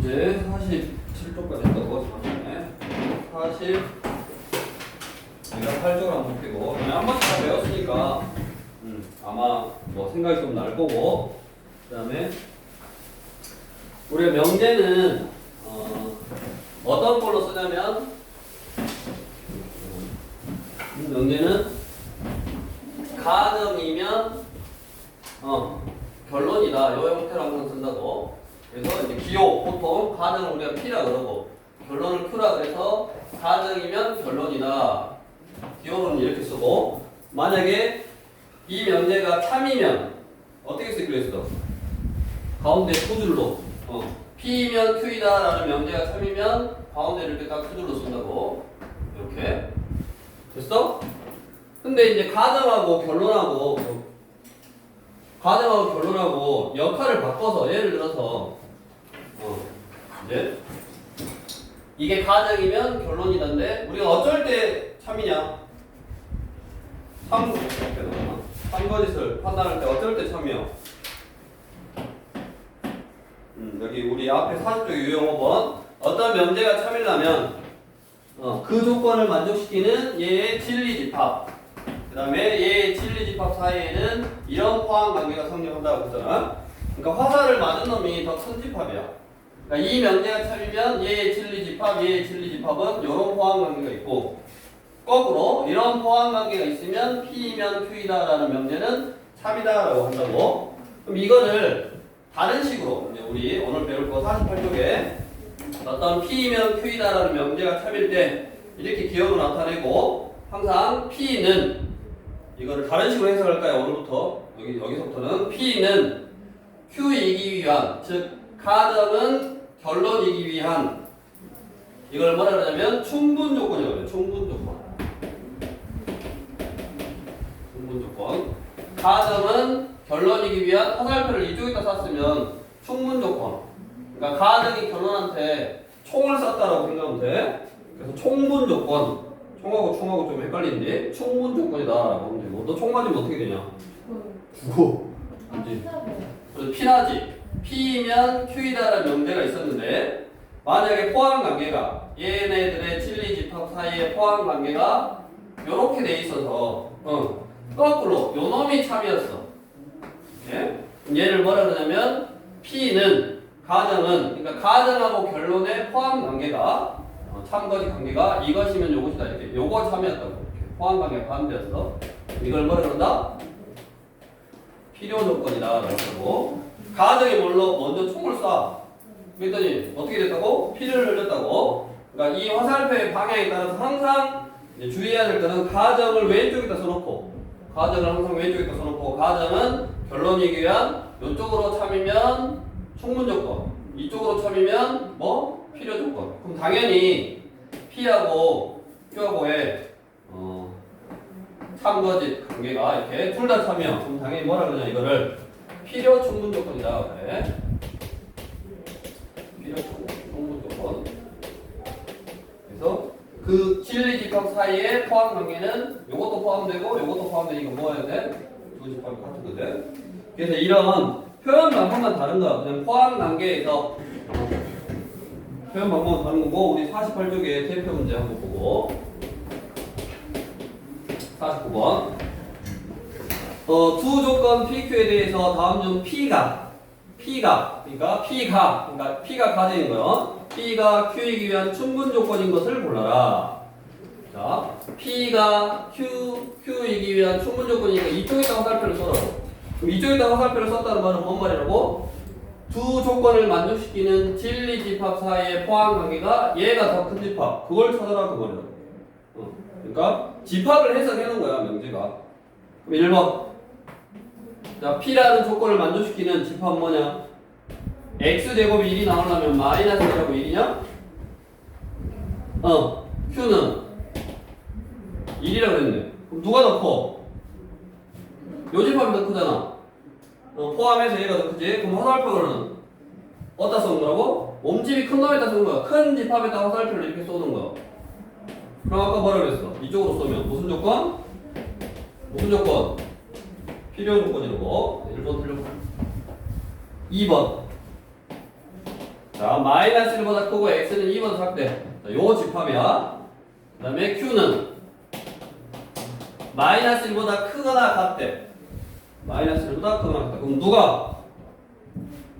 이제 47쪽까지 했다고 전에 40 내가 8쪽을 한번 볼게고 그냥 한 번씩 다 배웠으니까 아마 뭐 생각이 좀 날 거고 그 다음에 우리가 명제는 어떤 걸로 쓰냐면 명제는 가능이면 결론이다. 요 형태로 항상 쓴다고. 그래서 이제 기호 보통 가능을 우리가 P라 그러고 결론을 Q라 그래서 가능이면 결론이다. 기호는 이렇게 쓰고 만약에 이 명제가 참이면 어떻게 쓰기로 했어? 가운데 두 줄로 P면 Q이다 라는 명제가 참이면 가운데 이렇게 딱 두 줄로 쓴다고. 이렇게 됐어? 근데 이제 가능하고 결론하고 역할을 바꿔서 예를 들어서 이제 이게 가능이면 결론이던데 우리가 어쩔 때 참이냐? 참거짓을 판단할 때 어쩔 때 참이요? 여기 우리 앞에 40쪽 유형 5번 어떤 명제가 참이려면 그 조건을 만족시키는 얘의 진리집합 그 다음에 얘의 진리집합 사이에는 이런 포함관계가 성립한다고 했잖아. 그러니까 화살을 맞은 놈이 더 큰 집합이야. 그러니까 이 명제가 참이면 얘의 진리집합은 이런 포함관계가 있고 거꾸로 이런 포함관계가 있으면 P이면 Q이다 라는 명제는 참이다 라고 한다고. 그럼 이거를 다른 식으로 이제 우리 오늘 배울 거 48쪽에 어떤 P이면 Q이다 라는 명제가 참일 때 이렇게 기억으로 나타내고 항상 P는 이거를 다른 식으로 해석할까요? 오늘부터 여기서부터는 P는 Q이기 위한 즉 가정은 결론이기 위한 이걸 뭐라 그러냐면 충분 조건이라고 해요. 충분 조건 가정은 결론이기 위한 화살표를 이쪽에다 쐈으면 충분 조건 그러니까 가정이 결론한테 총을 쐈다라고 생각하면 돼. 그래서 충분 조건 총하고 좀 헷갈리는데 충분 조건이다라고 하면 되고 너 총 맞으면 어떻게 되냐? 죽어. 그렇지? 그래서 P나지. P면 Q이다라는 명제가 있었는데 만약에 포함관계가 얘네들의 진리집합 사이의 포함관계가 요렇게 돼 있어서 거꾸로 요 놈이 참이었어. 예? 얘를 뭐라 그러냐면 P는 가정은 그러니까 가정하고 결론의 포함관계가 참거짓 관계가 이것이면 요것이다 이렇게 요거 참이었다고 이렇게 포함관계 반대였어. 이걸 뭐라 그런다? 필요 조건이다 라고 하고 가정이 먼저 총을 쏴. 그랬더니 어떻게 됐다고? 피를 흘렸다고. 그러니까 이 화살표의 방향에 따라서 항상 주의해야 될 거는 가정을 왼쪽에다 써놓고 가정은 결론이기 위한 이쪽으로 참이면 충분 조건 이쪽으로 참이면 뭐? 필요 조건. 그럼 당연히 P하고 Q하고의 참거짓 관계가 이렇게 둘 다 참이야. 그럼 당연히 뭐라 그러냐 이거를 필요 충분 조건이다 그래. 필요 충분 조건. 그래서 그 진리집합 사이의 포함 관계는 요것도 포함되고 요것도 포함되니까 뭐 해야 돼? 두 집합이 같은 거지. 그래서 이런 표현 방법만 다른 거야. 그냥 포함 관계에서 표현 방법은 다른 거고 우리 48쪽에 대표 문제 한번 보고 49번 두 조건 PQ에 대해서 다음 중 P가 가지는 거요. P가 Q이기 위한 충분 조건인 것을 골라라. 자, P가 Q이기 위한 충분 조건이니까 이쪽에다 화살표를 써라고. 그럼 이쪽에다 화살표를 썼다는 말은 뭔 말이라고? 두 조건을 만족시키는 진리집합 사이의 포함관계가 얘가 더 큰 집합. 그걸 찾아라 그 말이라고. 그러니까 집합을 해석해 놓은 거야 명제가. 그럼 1번. 자, P라는 조건을 만족시키는 집합은 뭐냐? X제곱이 1이 나오려면 마이너스 1하고 1이냐? Q는 1이라고 그랬네. 그럼 누가 더 커? 요 집합이 더 크잖아. 포함해서 얘가 더 크지? 그럼 화살표는 어디다 쏘는 거라고? 몸집이 큰 놈에다 쏘는 거야. 큰 집합에다 화살표를 이렇게 쏘는 거야. 그럼 아까 뭐라 그랬어? 이쪽으로 쏘면 무슨 조건? 필요 조건이라고. 1번 틀렸고 2번. 자, 자, 마이너스 1보다 크고 x는 2보다 작대. 자, 요 집합이야. 그 다음에 q는 마이너스 1보다 크거나 같대. 마이너스 1보다 크거나 같다. 그럼 누가?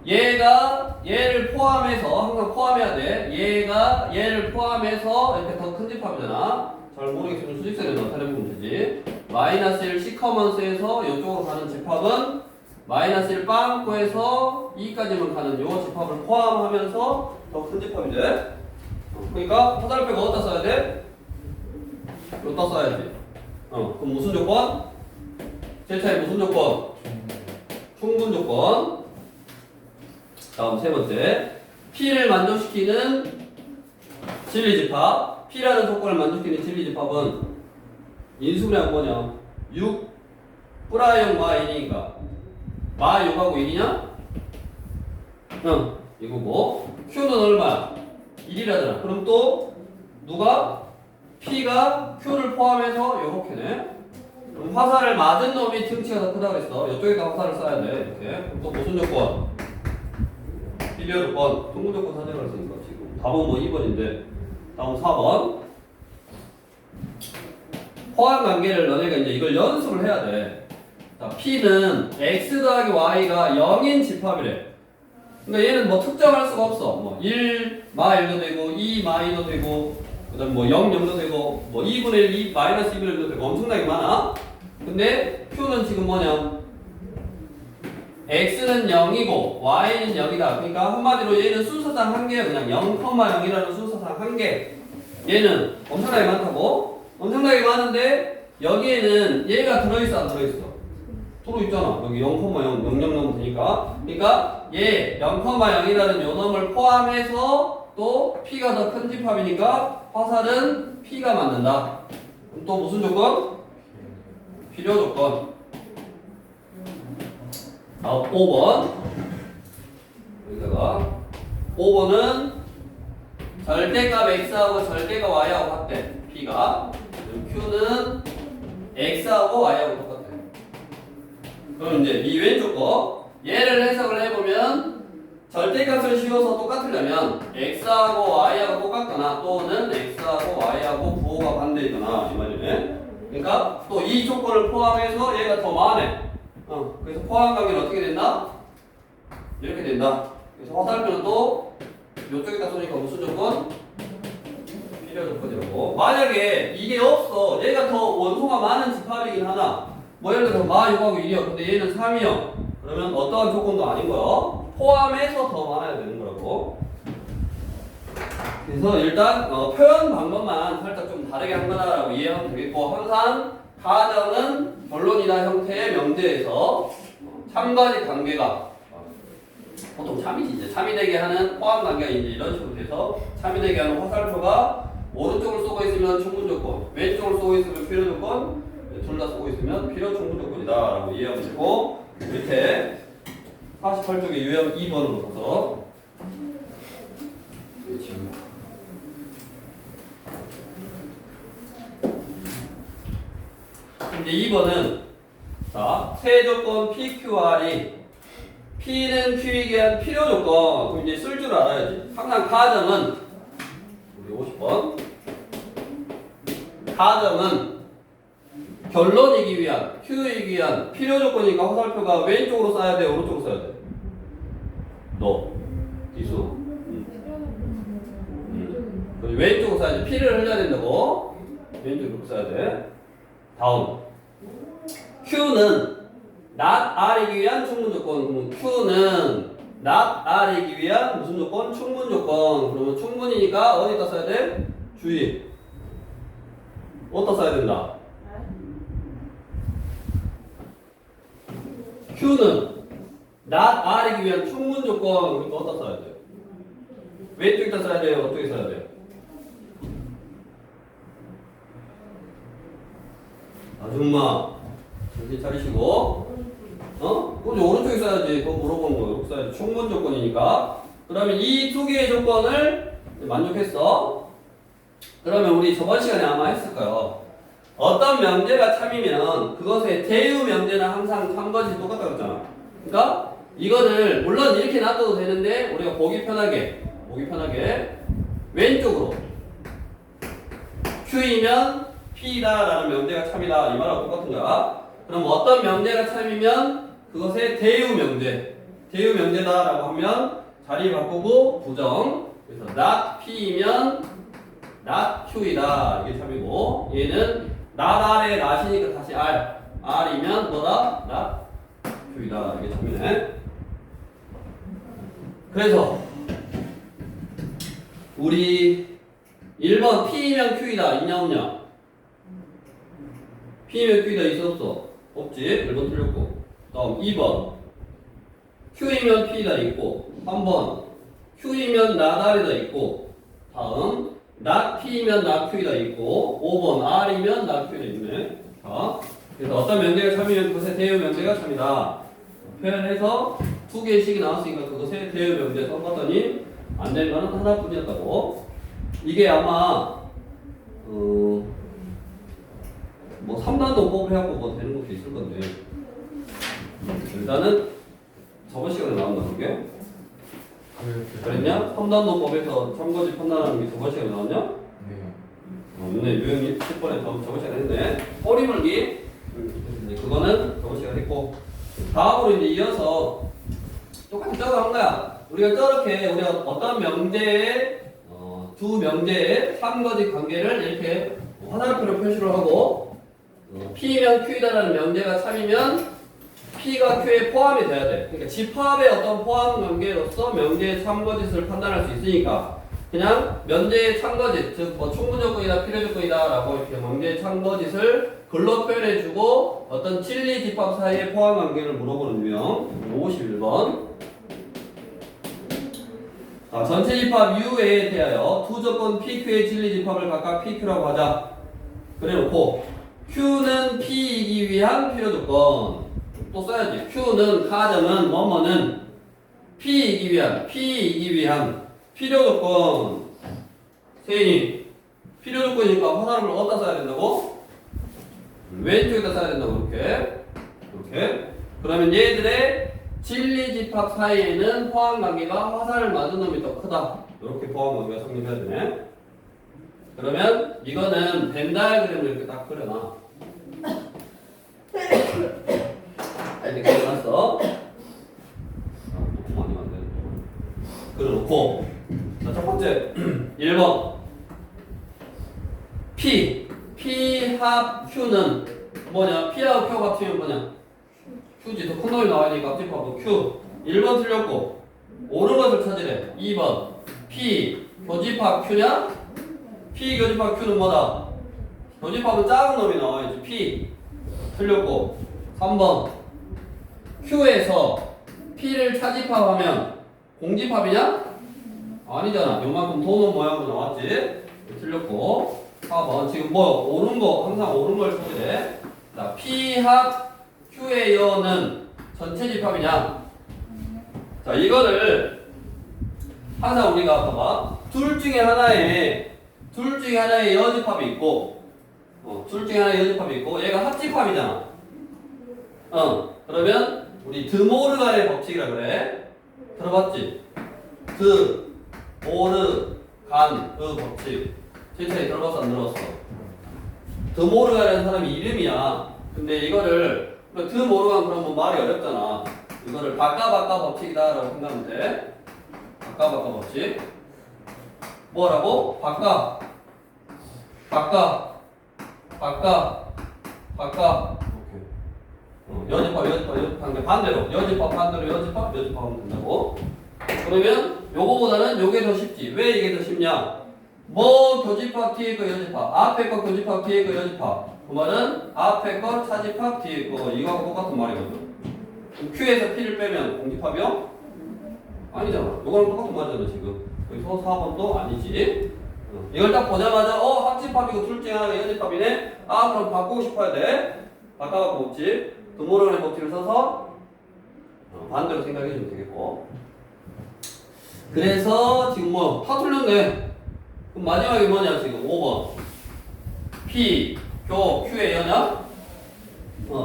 얘가 얘를 포함해서 항상 포함해야 돼. 얘가 얘를 포함해서 이렇게 더 큰 집합이잖아. 잘 모르겠으면 수직선에 나타내보면 되지. 마이너스 1 시커먼스에서 이쪽으로 가는 집합은 마이너스 1 빵꾸에서 2까지만 가는 요 집합을 포함하면서 더 큰 집합이 돼. 그러니까 화살표가 어디다 써야 돼? 여기다 써야지. 그럼 무슨 조건? 제 차의 무슨 조건? 충분 조건. 다음 세 번째. P를 만족시키는 진리집합. P라는 조건을 만족시키는 진리집합은 인수분해가 뭐냐? 6 플라이 0 마 1이니까 마 6하고 1이냐? 응, 이거고. Q는 얼마야? 1이라잖아. 그럼 또 누가? P가 Q를 포함해서 요렇게네. 그럼 화살을 맞은 놈이 등치가 더 크다 그랬어. 이쪽에다 화살을 쏴야 돼. 이렇게. 그럼 또 무슨 조건? 비례 조건. 통분 조건 사정을 했으니까 지금 답은 뭐 2번인데 다음 4번. 포함 관계를 너네가 이제 이걸 연습을 해야 돼. 자, P는 X 더하기 Y가 0인 집합이래. 그러니까 얘는 뭐 특정할 수가 없어. 뭐 1, 마 1도 되고 2, 마 2도 되고 그 다음 뭐 0, 0도 되고 뭐 2분의 1, 2, 마이너스 2분의 1도 되고 엄청나게 많아. 근데 Q는 지금 뭐냐? X는 0이고 Y는 0이다. 그러니까 한마디로 얘는 순서상 한 개야. 그냥 0,0이라는 순서상 한 개. 얘는 엄청나게 많다고? 엄청나게 많은데 여기에는 얘가 들어있어 안 들어있어? 들어있잖아. 여기 0,0, 0,0 되니까. 그러니까 얘 0,0이라는 요 놈을 포함해서 또 P가 더 큰 집합이니까 화살은 P가 맞는다. 그럼 또 무슨 조건? 필요 조건. 5번. 여기다가 5번은 절대값 x하고 절대값 y하고 같대. P가. Q는 x하고 y하고 똑같아. 그럼 이제 이 왼쪽 거 얘를 해석을 해보면 절대값을 씌워서 똑같으려면 x하고 y하고 똑같거나 또는 x하고 y하고 부호가 반대이거나 이 말이네. 그러니까 또 이 조건을 포함해서 얘가 더 많네. 그래서 포함 관계는 어떻게 된다? 이렇게 된다. 그래서 화살표는 또 이쪽에다 쏘니까 무슨 조건? 필요 조건이라고. 만약에 이게 없어. 얘가 더 원소가 많은 집합이긴 하나. 뭐 예를 들어서 마 6하고 1이요. 근데 얘는 3이요. 그러면 어떠한 조건도 아닌 거요. 포함해서 더 많아야 되는 거라고. 그래서 일단 표현 방법만 살짝 좀 다르게 한 거다라고 이해하면 되겠고, 항상 가정은 결론이나 형태의 명제에서 참과직 관계가 보통 참이지, 이제 참이 되게 하는 포함 관계가 이제 이런 식으로 돼서 참이 되게 하는 화살표가 오른쪽을 쏘고 있으면 충분 조건, 왼쪽을 쏘고 있으면 필요 조건, 둘 다 쓰고 있으면 필요 충분 조건이다 라고 이해하면 되고, 밑에 48쪽의 유형 2번으로 가서 이제 2번은 자, 세 조건 PQR이 P는 Q이기 위한 필요 조건. 그럼 이제 쓸 줄 알아야지. 항상 가정은 우리 50번 가정은 결론이기 위한 Q이기 위한 필요 조건이니까 화살표가 왼쪽으로 써야 돼, 오른쪽으로 써야 돼? 너 기수. 왼쪽으로 써야지. P를 흘려야 된다고. 왼쪽으로 써야 돼. 다음 Q는 not R이기 위한 충분 조건. 그러면 Q는 not R이기 위한 무슨 조건? 충분 조건. 그러면 충분이니까 어디다 써야 돼? 주의. 어디다 써야 된다? Q는 not R이기 위한 충분 조건. 그러니까 어디다 써야 돼? 왼쪽에다 써야 돼요? 어떻게 써야 돼요? 아줌마 정신 차리시고 그럼 오른쪽에 써야지. 그거 물어보는 거 여기 써야지. 충분 조건이니까. 그러면 이 두 개의 조건을 만족했어. 그러면 우리 저번 시간에 아마 했을 거예요. 어떤 명제가 참이면 그것의 대유 명제는 항상 참것이 똑같다고 했잖아. 그러니까 이거를 물론 이렇게 놔둬도 되는데 우리가 보기 편하게 보기 편하게 왼쪽으로 Q이면 P다라는 명제가 참이다 이 말하고 똑같은 거야. 그럼 어떤 명제가 참이면 그것의 대유 명제다라고 하면 자리 바꾸고 부정. 그래서 not P이면 not Q이다 이게 참이고 얘는 not R의 not이니까 다시 R이면 뭐다? not Q이다 이게 참이네. 그래서 우리 1번 P이면 Q이다 있냐 없냐? P이면 Q이다 있어 없어? 없지? 1번 틀렸고 다음 2번 Q이면 P이다 있고 3번 Q이면 not R이다 있고 다음 not P이면 not Q이다 있고 5번 R이면 not Q이다 있네. 자, 그래서 어떤 명제가 참이면 그것의 대유 명제가 참이다 표현해서 2개의 식이 나왔으니까 그것의 대유 명제 써봤더니 안 된 거는 하나뿐이었다고. 이게 아마 뭐 3단도 뽑을 해갖고 뭐 되는 것도 있을 건데 일단은 저번 시간에 나온 거 그게 그랬냐? 3단도 법에서 참거지 판단하는 게 저번 시간에 나왔냐? 네. 네, 유형이 10번에 저번 시간에 했네. 꼬리물기 그거는 저번 시간에 했고 다음으로 이제 이어서 똑같이 저거 한 거야. 우리가 저렇게 우리가 어떤 명제의 두 명제의 참거지 관계를 이렇게 화살표로 표시를 하고 P면 Q이다라는 명제가 참이면 P가 Q에 포함이 돼야 돼. 그러니까 집합의 어떤 포함 관계로서 명제의 참거짓을 판단할 수 있으니까 그냥 명제의 참거짓, 즉 뭐 충분조건이다 필요조건이다라고 이렇게 명제의 참거짓을 글로 표현해주고 어떤 진리 집합 사이의 포함 관계를 물어보는 유형 51번. 전체 집합 U에 대하여 두 조건 PQ의 진리 집합을 각각 PQ라고 하자. 그래놓고 Q는 P이기 위한 필요조건. 또 써야지. Q는 가정은 뭐뭐는 P이기 위한 필요조건. 세인이 필요조건이니까 화살을 어디다 써야 된다고? 왼쪽에다 써야 된다고 이렇게. 그러면 얘들의 진리 집합 사이에는 포함 관계가 화살을 맞은 놈이 더 크다. 이렇게 포함 관계가 성립해야 되네. 그러면 이거는 벤 다이어그램을 이렇게 딱 그려놔. 이렇게 그려놨어. 많이 만드는 거. 그려놓고 자, 첫 번째 1번 P 합 Q는 뭐냐? P하고 Q 같으면 뭐냐? Q지. 더 큰 놈이 나와야니까 합집합은 Q. 1번 틀렸고 옳은 것을 찾으래. 2번 P 교집합 Q냐? P 교집합 Q는 뭐다? 교집합은 작은 놈이 나와야지. P 틀렸고 3번 Q에서 P를 차집합하면 공집합이냐? 아니잖아. 요만큼 도는 모양으로 나왔지. 틀렸고 4번 지금 뭐 옳은 거 항상 옳은 걸 찾으래. 자, P 합 Q의 여는 전체 집합이냐? 자, 이거를 항상 우리가 봐봐. 둘 중에 하나에 여집합이 있고, 얘가 합집합이잖아. 그러면 우리 드모르간의 법칙이라 그래. 들어봤지? 드모르간의 법칙. 제차에 들어봤어 안 들어봤어? 드모르간이라는 사람이 이름이야. 근데 이거를 드모르간 그러면 말이 어렵잖아. 이거를 바까바까 법칙이다라고 생각하면 돼. 바까바까 법칙. 뭐라고? 바까. 여집합 반대로 여집합 하면 된다고. 그러면 요거보다는 요게 더 쉽지. 왜 이게 더 쉽냐? 뭐 교집합 뒤에 거 여집합, 앞에 거 교집합 뒤에 거 여집합. 그 말은 앞에 거 차집합 뒤에 거 이거하고 똑같은 말이거든. Q에서 P를 빼면 공집합이요? 아니잖아. 요거랑 똑같은 말이잖아 지금. 여기서 4번도 아니지. 이걸 딱 보자마자 합집합이고 둘 중에 하나가 여집합이네. 그럼 바꾸고 싶어야 돼. 바꿔갖고 없지. 드모르간의 법칙을 써서 반대로 생각해주면 되겠고. 그래서 지금 다 틀렸네. 그럼 마지막에 뭐냐 지금 5번 P 교 Q의 여냐?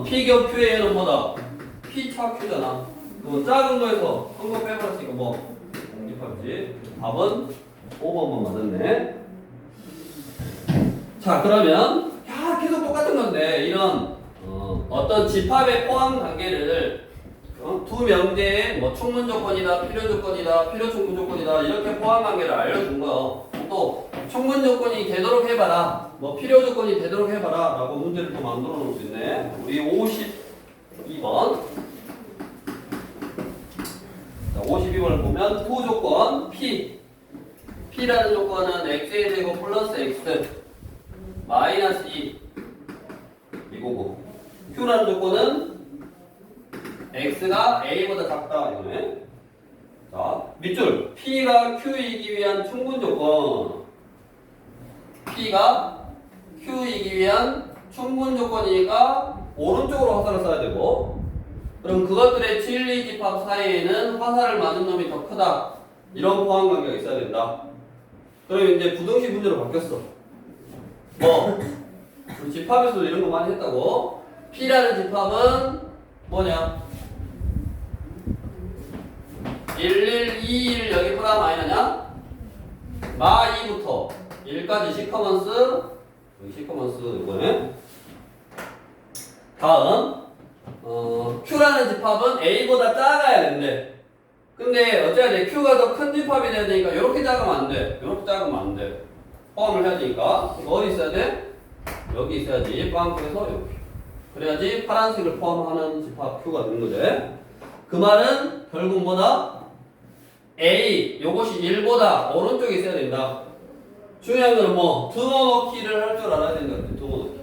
P 교 Q의 여는 뭐다? P 차 Q잖아. 그럼 작은 거에서 큰 거 빼버렸으니까 뭐 집합이지. 답은 5번만 맞았네. 자, 그러면 야 계속 똑같은 건데 이런 어떤 집합의 포함 관계를 두 명제의 뭐 충분 조건이다, 필요 조건이다, 필요 충분 조건이다 이렇게 포함 관계를 알려준 거. 또 충분 조건이 되도록 해봐라, 뭐 필요 조건이 되도록 해봐라라고 문제를 또 만들어 놓을 수 있네. 우리 52번. 자, 52번을 보면 두 조건 P라는 조건은 x의 제곱 플러스 x 마이너스 2 이거고, Q라는 조건은 x가 a보다 작다 이거네. 자, 밑줄 P가 Q이기 위한 충분 조건. P가 Q이기 위한 충분 조건이니까 오른쪽으로 화살을 써야 되고, 그럼 그것들의 진리 집합 사이에는 화살을 맞은 놈이 더 크다. 이런 포함 관계가 있어야 된다. 그럼 이제 부등식 문제로 바뀌었어. 뭐 우리 집합에서도 이런 거 많이 했다고. P라는 집합은 뭐냐? 1121 여기 플러스 마이너냐? 마 2부터 1까지 시커먼스, 여기 시커먼스 이거네. 다음 Q라는 집합은 A보다 작아야 된대. 근데 어째야 돼? Q가 더 큰 집합이 돼야 되니까 이렇게 작으면 안 돼. 이렇게 작으면 안 돼. 포함을 해야 되니까 이거 어디 있어야 돼? 여기 있어야지. 빵꾸에서 이렇게. 그래야지 파란색을 포함하는 집합 Q가 되는 거지. 그 말은 결국 뭐다? A 요것이 1보다 오른쪽에 있어야 된다. 중요한 거는 뭐 등호넣기를 할 줄 알아야 된다. 등호넣기.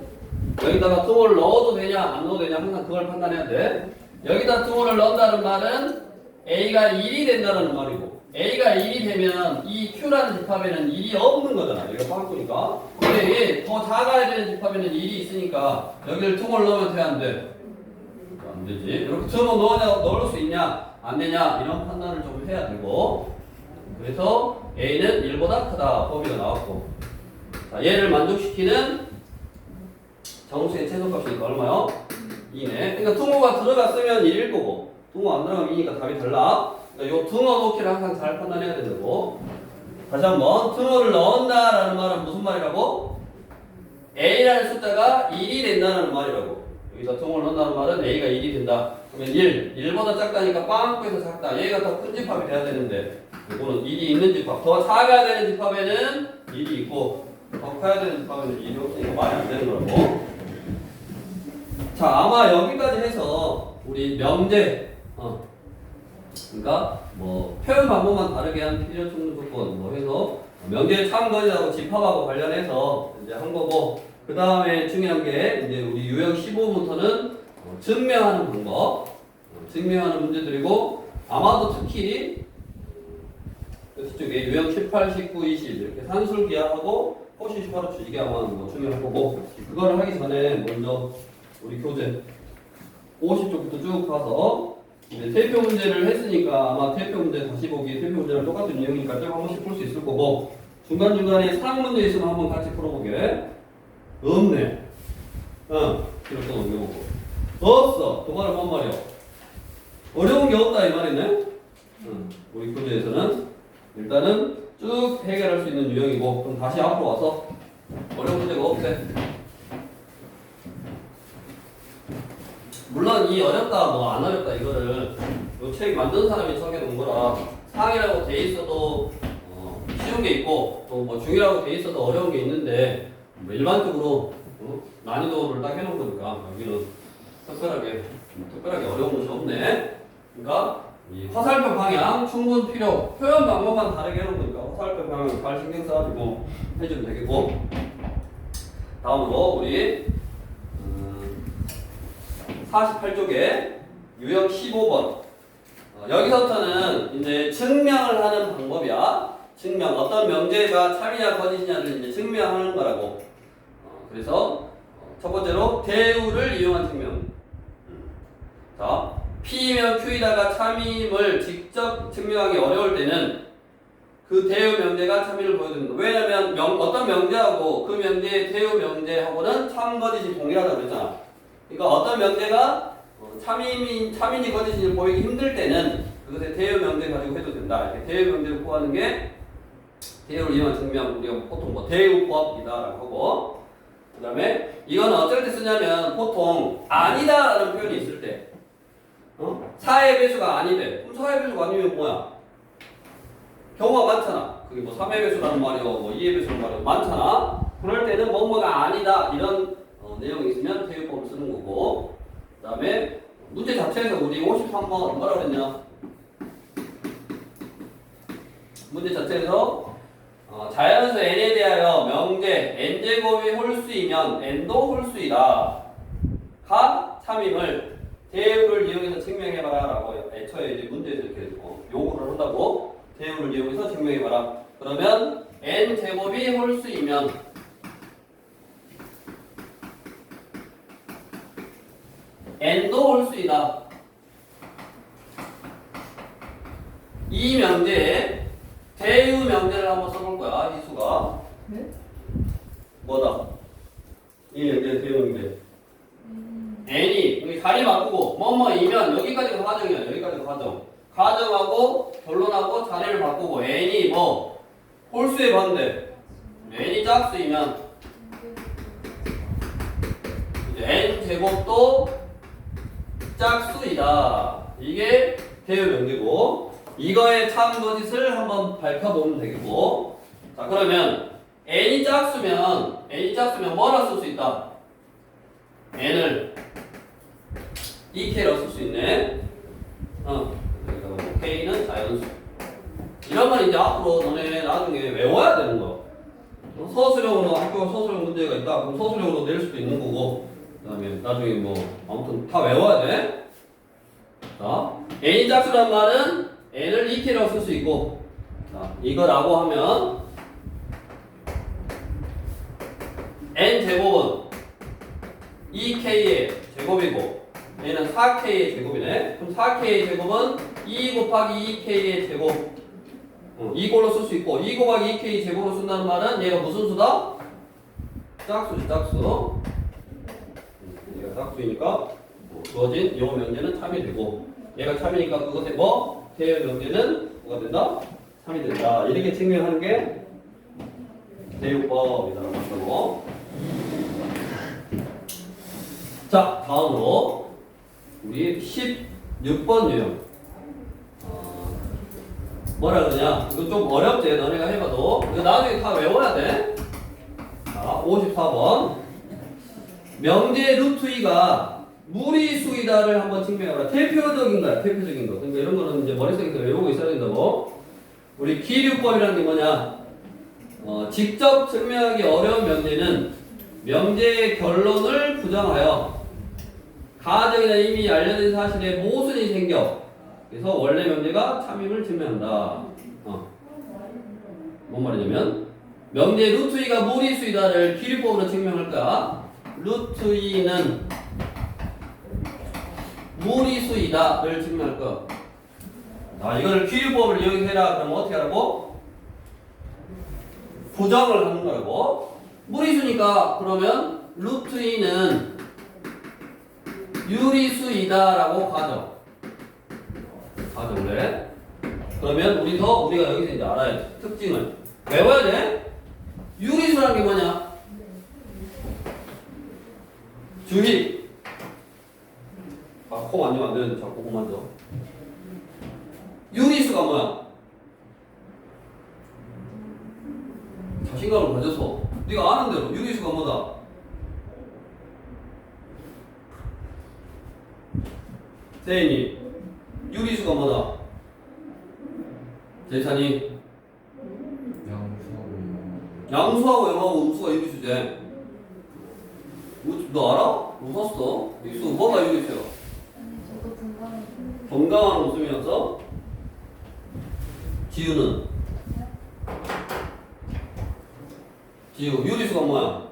여기다가 등호를 넣어도 되냐 안 넣어도 되냐 항상 그걸 판단해야 돼. 여기다 등호를 넣는다는 말은 A가 1이 된다는 말이고, A가 1이 되면 이 Q라는 집합에는 1이 없는 거잖아. 여기가 빵꾸니까. 근데 더 작아야 되는 집합에는 1이 있으니까 여기를 등호를 넣으면 돼 안 돼? 안 되지. 이렇게 등호 넣을 수 있냐 안 되냐 이런 판단을 좀 해야 되고, 그래서 A는 1보다 크다 범위가 나왔고, 자, 얘를 만족시키는 정수의 최소값이니까 얼마요? 2네. 그러니까 등호가 들어갔으면 1일 거고 등호 안 들어가면 2니까 답이 달라. 그러니까 요 등호 놓기를 항상 잘 판단해야 된다고. 다시 한번 등호를 넣는다라는 말은 무슨 말이라고? A라는 숫자가 1이 된다는 말이라고. 여기서 등호를 넣는다는 말은 A가 1이 된다. 그러면 1보다 작다니까 빵꾸에서 작다. 얘가 더 큰 집합이 돼야 되는데 이거는 1이 있는 집합. 더 작아야 되는 집합에는 1이 있고 더 커야 되는 집합에는 1이 없으니까 말이 안 되는 거라고. 자, 아마 여기까지 해서 우리 명제, 그러니까 뭐 표현 방법만 다르게 한 필요 충분 조건 뭐 해서 명제 참거리하고 집합하고 관련해서 이제 한 거고, 그 다음에 중요한 게 이제 우리 유형 15부터는 증명하는 방법, 증명하는 문제들이고, 아마도 특히 이쪽에 유형 18, 19, 20 이렇게 산술기하고 호시 슈퍼르츠 이게 아마 뭐 중요할 거고, 그거를 하기 전에 먼저 우리 교재 50쪽부터 쭉 가서 이제 대표 문제를 했으니까 아마 대표 문제 다시 보기, 대표 문제랑 똑같은 유형이니까 좀 한 번씩 풀 수 있을 거고, 중간중간에 사항 문제 있으면 한번 같이 풀어보게. 없네. 이렇게 넘겨보고. 없어. 그 말은 뭔 말이야? 어려운 게 없다 이 말이네. 우리 교재에서는 일단은 쭉 해결할 수 있는 유형이고, 그럼 다시 앞으로 와서 어려운 문제가 없대. 물론 이 어렵다 뭐 안 어렵다 이거를 요 책 만든 사람이 정해놓은 거라, 상이라고 돼 있어도 쉬운 게 있고 또 뭐 중이라고 돼 있어도 어려운 게 있는데, 뭐 일반적으로 난이도를 딱 해놓은 거니까 여기는 특별하게 어려운 것이 없네. 그러니까 이 화살표 방향, 충분 필요, 표현 방법만 다르게 해놓은 거니까 화살표 방향을 잘 신경 써가지고 해주면 되겠고, 다음으로 우리 48쪽에 유형 15번. 여기서부터는 이제 증명을 하는 방법이야. 증명. 어떤 명제가 참이냐 거짓이냐를 이제 증명하는 거라고. 그래서 첫 번째로 대우를 이용한 증명. 자, P이면 Q이다가 참임을 직접 증명하기 어려울 때는 그 대우 명제가 참임을 보여줍니다. 왜냐면 어떤 명제하고 그 명제의 대우 명제하고는 참 거짓이 동일하다고 그랬잖아. 그러니까 어떤 명제가 참인이 거짓인지 보이기 힘들 때는 그것의 대우 명제 가지고 해도 된다. 된다. 이렇게 대외 명제를 구하는 게 대우를 이용한 증명 우리가 보통 뭐 대우법이다라고 하고 그 다음에 이거는 어쩔 때 쓰냐면 보통 아니다라는 표현이 있을 때 4의 배수가 아니대. 그럼 4의 배수가 아니면 뭐야? 경우가 많잖아. 그게 뭐 3의 배수라는 말이요, 뭐 2의 배수라는 말이요, 많잖아. 그럴 때는 뭐뭐가 아니다 이런 내용이 있으면 대우법을 쓰는 거고 그 다음에 문제 자체에서 우리 53번 뭐라 그랬냐? 문제 자체에서 자연수 n에 대하여 명제 n제곱이 홀수이면 n도 홀수이다. 가 참임을 대우를 이용해서 증명해봐라 라고 애초에 이제 문제에서 이렇게 요구를 한다고 대우를 이용해서 증명해봐라. 그러면 n제곱이 홀수이면 n도 홀수이다. 이 명제에 대우 명제를 한번 써볼 거야. 이 수가 네? 뭐다? 이 명제 대우 명제. n이 여기 자리 바꾸고 뭐뭐이면 여기까지가 과정이야. 여기까지가 과정. 가정하고 결론하고 자리를 바꾸고 n이 뭐 홀수의 반대. n이 짝수이면 이제 n 제곱도 짝수이다. 이게 대우 명제고 이거의 참 거짓을 한번 밝혀보면 되겠고 자 그러면 n이 짝수면 뭐라 쓸 수 있다? n을 2k로 쓸 수 있네. k는 자연수. 이런 건 이제 앞으로 너네 나중에 외워야 되는 거. 서술형으로 학교 서술형 문제가 있다. 그럼 서술형으로 낼 수도 있는 거고. 그다음에 나중에 뭐 아무튼 다 외워야 돼. 자, n이 짝수란 말은 n을 2k로 쓸 수 있고. 자, 이거라고 하면 n 제곱은 2k의 제곱이고 얘는 4k의 제곱이네. 그럼 4k의 제곱은 2 곱하기 2k의 제곱 이걸로 쓸 수 있고 2 곱하기 2k 제곱으로 쓴다는 말은 얘가 무슨 수다? 짝수지 짝수. 얘가 짝수이니까 주어진 이 명제는 참이 되고 얘가 참이니까 그것의 뭐? 대여 명제는 뭐가 된다? 참이 된다. 이렇게 증명하는 게 대유법이라고 하고 자 다음으로 우리 16번 유형 뭐라 그러냐 이거 좀 어렵지 너네가 해봐도 이거 나중에 다 외워야 돼. 자 54번 명제 루트 2가 무리수이다를 한번 증명해봐라. 대표적인 거야 대표적인 거. 그러니까 이런 거는 이제 머릿속에서 외우고 있어야 된다고. 우리 기류법이라는 게 뭐냐 직접 증명하기 어려운 명제는 명제의 결론을 부정하여 가정이나 이미 알려진 사실에 모순이 생겨 그래서 원래 명제가 참임을 증명한다. 뭔 말이냐면 명제 루트 2가 무리수이다를 기류법으로 증명할까? 루트 2는 무리수이다를 증명할 거. 자, 이거를 기류법을 이용해서 해라. 그러면 어떻게 하라고? 부정을 하는 거라고. 무리수니까 그러면 루트 2는 유리수이다라고 가정. 가정을 해. 그러면 우리가 여기서 이제 알아야지. 특징을. 외워야 돼. 유리수라는 게 뭐냐? 주희. 코 만지면 안 되는데 자꾸 코 만져. 유리수가 뭐야? 자신감을 가져서 네가 아는 대로 유리수가 뭐다? 세인이 유리수가 뭐다? 재찬이 양수하고 영하고 음수가 유리수제. 너 알아? 뭐 썼어? 유리수 뭐가 유리수야? 저도 건강한 웃음이었어? 지우는? 지우 유리수가 뭐야?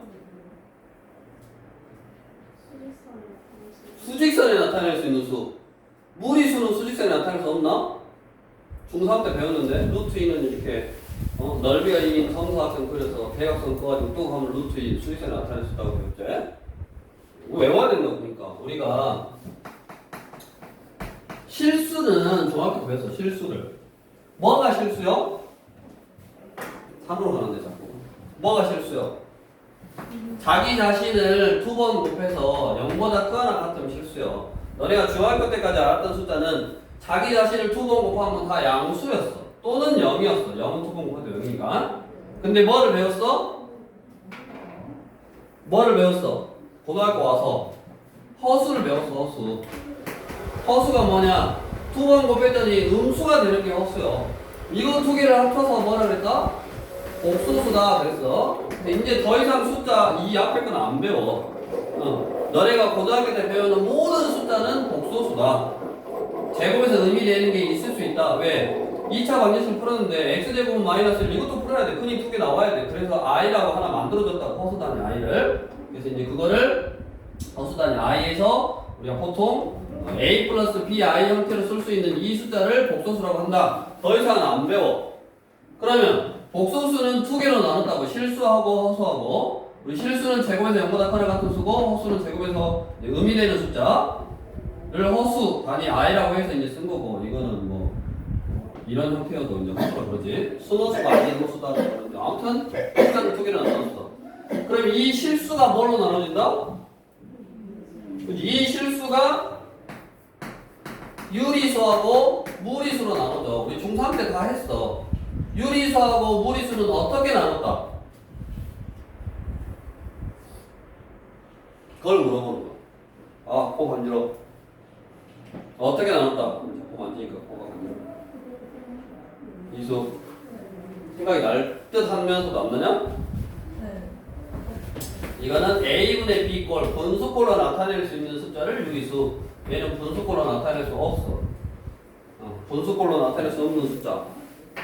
수직선에 나타낼 수 있는 수. 무리수는 수직선에 나타낼 수 없나? 중3 때 배웠는데 루트 2는 이렇게 넓이가 2인 정사각형 그려서 대각선 그어가지고 또 하면 루트 2 수직선에 나타낼 수 있다고 배웠지? 외워야 된다고. 그러니까 우리가 실수는 중학교 때 배웠어. 실수를 뭐가 실수요? 3으로 가는데 자꾸. 뭐가 실수요? 자기 자신을 두 번 곱해서 0보다 크거나 같으면 실수요. 너네가 중학교 때까지 알았던 숫자는 자기 자신을 두 번 곱하면 다 양수였어. 또는 0이었어. 0은 두 번 곱해도 0이니까. 근데 뭐를 배웠어? 뭐를 배웠어? 고등학교 와서 허수를 배웠어. 허수. 허수가 뭐냐? 두 번 곱했더니 음수가 되는 게 허수요. 이거 두 개를 합쳐서 뭐라 그랬다? 복소수다 그랬어. 근데 이제 더 이상 숫자 이 앞에 건 안 배워. 너네가 고등학교 때 배우는 모든 숫자는 복소수다. 제곱에서 의미되는 게 있을 수 있다. 왜? 2차 방정식 풀었는데 x제곱은 마이너스 1 이것도 풀어야 돼. 근이 두 개 나와야 돼. 그래서 i라고 하나 만들어줬다고 허수단위 i를. 그래서 이제 그거를 허수단위 i에서 우리가 보통 a 플러스 b i 형태로 쓸 수 있는 이 숫자를 복소수라고 한다. 더 이상은 안 배워. 그러면 복소수는 두 개로 나눴다고. 실수하고 허수하고. 우리 실수는 제곱에서 0보다 크거나 같은 수고, 허수는 제곱에서 의미되는 숫자를 허수 단위 i라고 해서 이제 쓴 거고. 이거는 뭐 이런 형태여도 이제 허수라 그러지. 순허수가 아닌 허수다 그러는데 아무튼 숫자를 두 개로 나눴어. 그럼 이 실수가 뭘로 나눠진다? 이 실수가 유리수하고 무리수로 나눠져. 우리 중3 때 다 했어. 유리수하고 무리수는 어떻게 나눴다? 그걸 물어보는 거야. 아, 코 간지러. 어떻게 나눴다? 자꾸 만지니까 코가 간지러. 이수 생각이 날 듯 하면서도 안 나냐? 이거는 a분의 b꼴 분수꼴로 나타낼 수 있는 숫자를 유리수. 얘는 분수꼴로 나타낼 수 없어. 분수꼴로 나타낼 수 없는 숫자.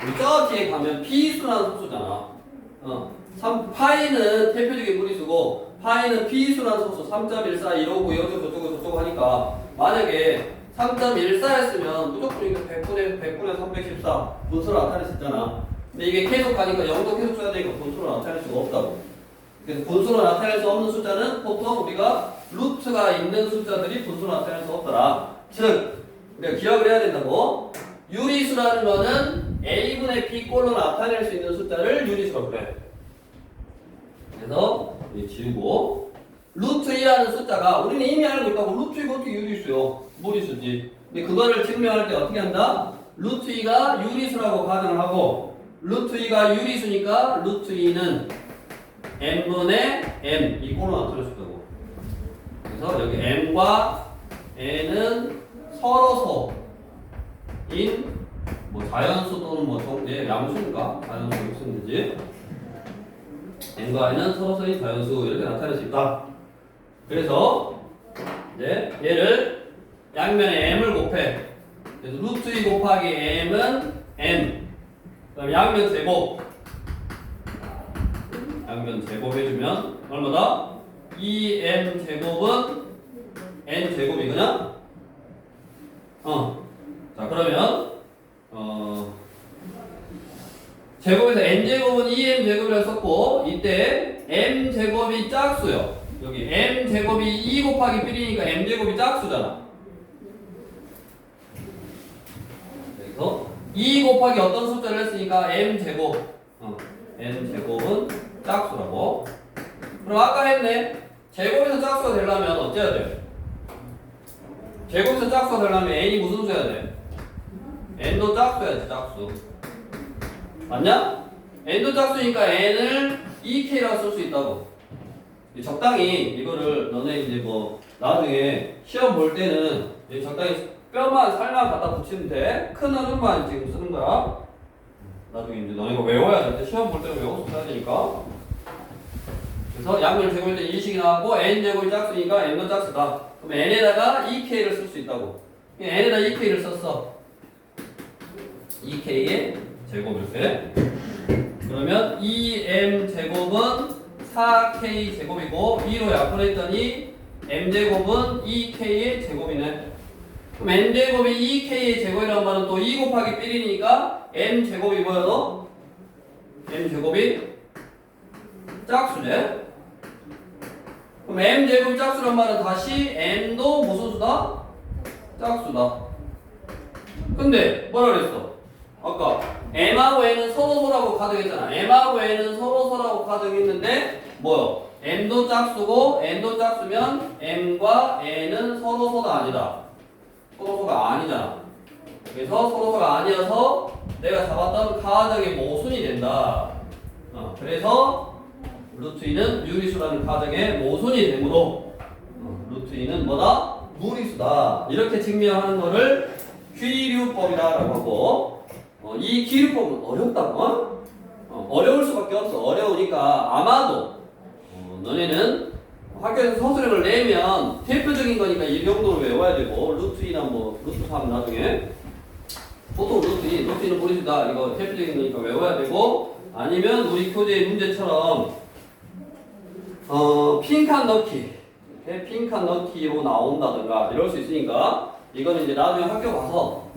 우리 저 뒤에 가면 p수라는 소수잖아. 파이는 대표적인 무리수고 파이는 p수라는 소수 3.14 이러고 여기서 저쩌고 하니까 만약에 3.14였으면 무조건 이거 100분의 314 분수로 나타낼 수 있잖아. 근데 이게 계속 가니까 0도 계속 써야 되니까 분수로 나타낼 수가 없다고. 그래서 분수로 나타낼 수 없는 숫자는 보통 우리가 루트가 있는 숫자들이 분수로 나타낼 수 없더라. 즉 우리가 기억을 해야 된다고. 유리수라는 거는 a분의 b꼴로 나타낼 수 있는 숫자를 유리수라고 그래. 그래서 지우고 루트 2라는 숫자가 우리는 이미 알고 있다고. 루트 2가 어떻게 유리수요? 무리수지. 근데 그거를 증명할 때 어떻게 한다? 루트 2가 유리수라고 가정을 하고 루트 2가 유리수니까 루트 2는 n분의 m 이 꼴로 나타낼 수 있다고. 그래서 여기 m과 n은 서로서인 뭐 자연수 또는 뭐 양수인가? 자연수 이렇게 쓰면 되지. n과 n은 서로서인 자연수 이렇게 나타낼 수 있다. 그래서 이제 얘를 양면에 m을 곱해. 그래서 루트 2 곱하기 m은 n. 그다음 양면 제곱. 양면 제곱 해주면 얼마다? 2m 제곱은 n 제곱이구나. 자 그러면 제곱에서 n 제곱은 2m 제곱이라고 썼고 이때 m 제곱이 짝수요. 여기 m 제곱이 2 곱하기 1이니까 m 제곱이 짝수잖아. 그래서 2 곱하기 어떤 숫자를 했으니까 m 제곱. n 제곱은 짝수라고. 그럼 아까 했네. 제곱에서 짝수가 되려면 어째야 돼? 제곱에서 짝수가 되려면 n이 무슨 수야 돼? n도 짝수야지. 짝수. 맞냐? n도 짝수니까 n을 2k라고 쓸 수 있다고. 적당히 이거를 너네 이제 뭐 나중에 시험 볼 때는 적당히 뼈만 살만 갖다 붙이면 돼. 큰 흐름만 지금 쓰는 거야. 나중에 이제 너네가 외워야 돼. 시험 볼 때는 외워서 써야 되니까. 그래서 양면 제곱일 때 2식이 나왔고 n 제곱이 짝수니까 n도 짝수다. 그럼 n에다가 2k를 쓸 수 있다고. n에다 2k를 썼어. 2k의 제곱 이렇게. 그러면 2m 제곱은 4k 제곱이고 2로 약분했더니 m 제곱은 2k의 제곱이네. 그럼 n 제곱이 2k의 제곱이라는 말은 또 2 곱하기 1이니까 m 제곱이 뭐야 너? m 제곱이 짝수네. 그럼 m 제곱 짝수란 말은 다시 n도 무슨 수다? 짝수다. 근데 뭐라 그랬어? 아까 m하고 n은 서로서로라고 가정했잖아. m하고 n은 서로서로라고 가정했는데 뭐요? m도 짝수고 n도 짝수면 m과 n은 서로서가 아니다. 서로서가 아니잖아. 그래서 서로서가 아니어서 내가 잡았던 가정의 모순이 된다. 그래서 루트 2는 유리수라는 가정의 모순이 되므로 루트 2는 뭐다? 무리수다. 이렇게 증명하는 거를 귀류법이라고 하고 이 귀류법은 어렵다고? 어려울 수밖에 없어. 어려우니까 아마도 너네는 학교에서 서술형을 내면 대표적인 거니까 이 정도로 외워야 되고 루트 2나 뭐 루트 3 나중에 보통 루트 2는 무리수다. 이거 대표적인 거니까 외워야 되고 아니면 우리 교재의 문제처럼 핀칸 넣기 핀칸 넣기로 나온다든가 이럴 수 있으니까 이거는 이제 나중에 학교 가서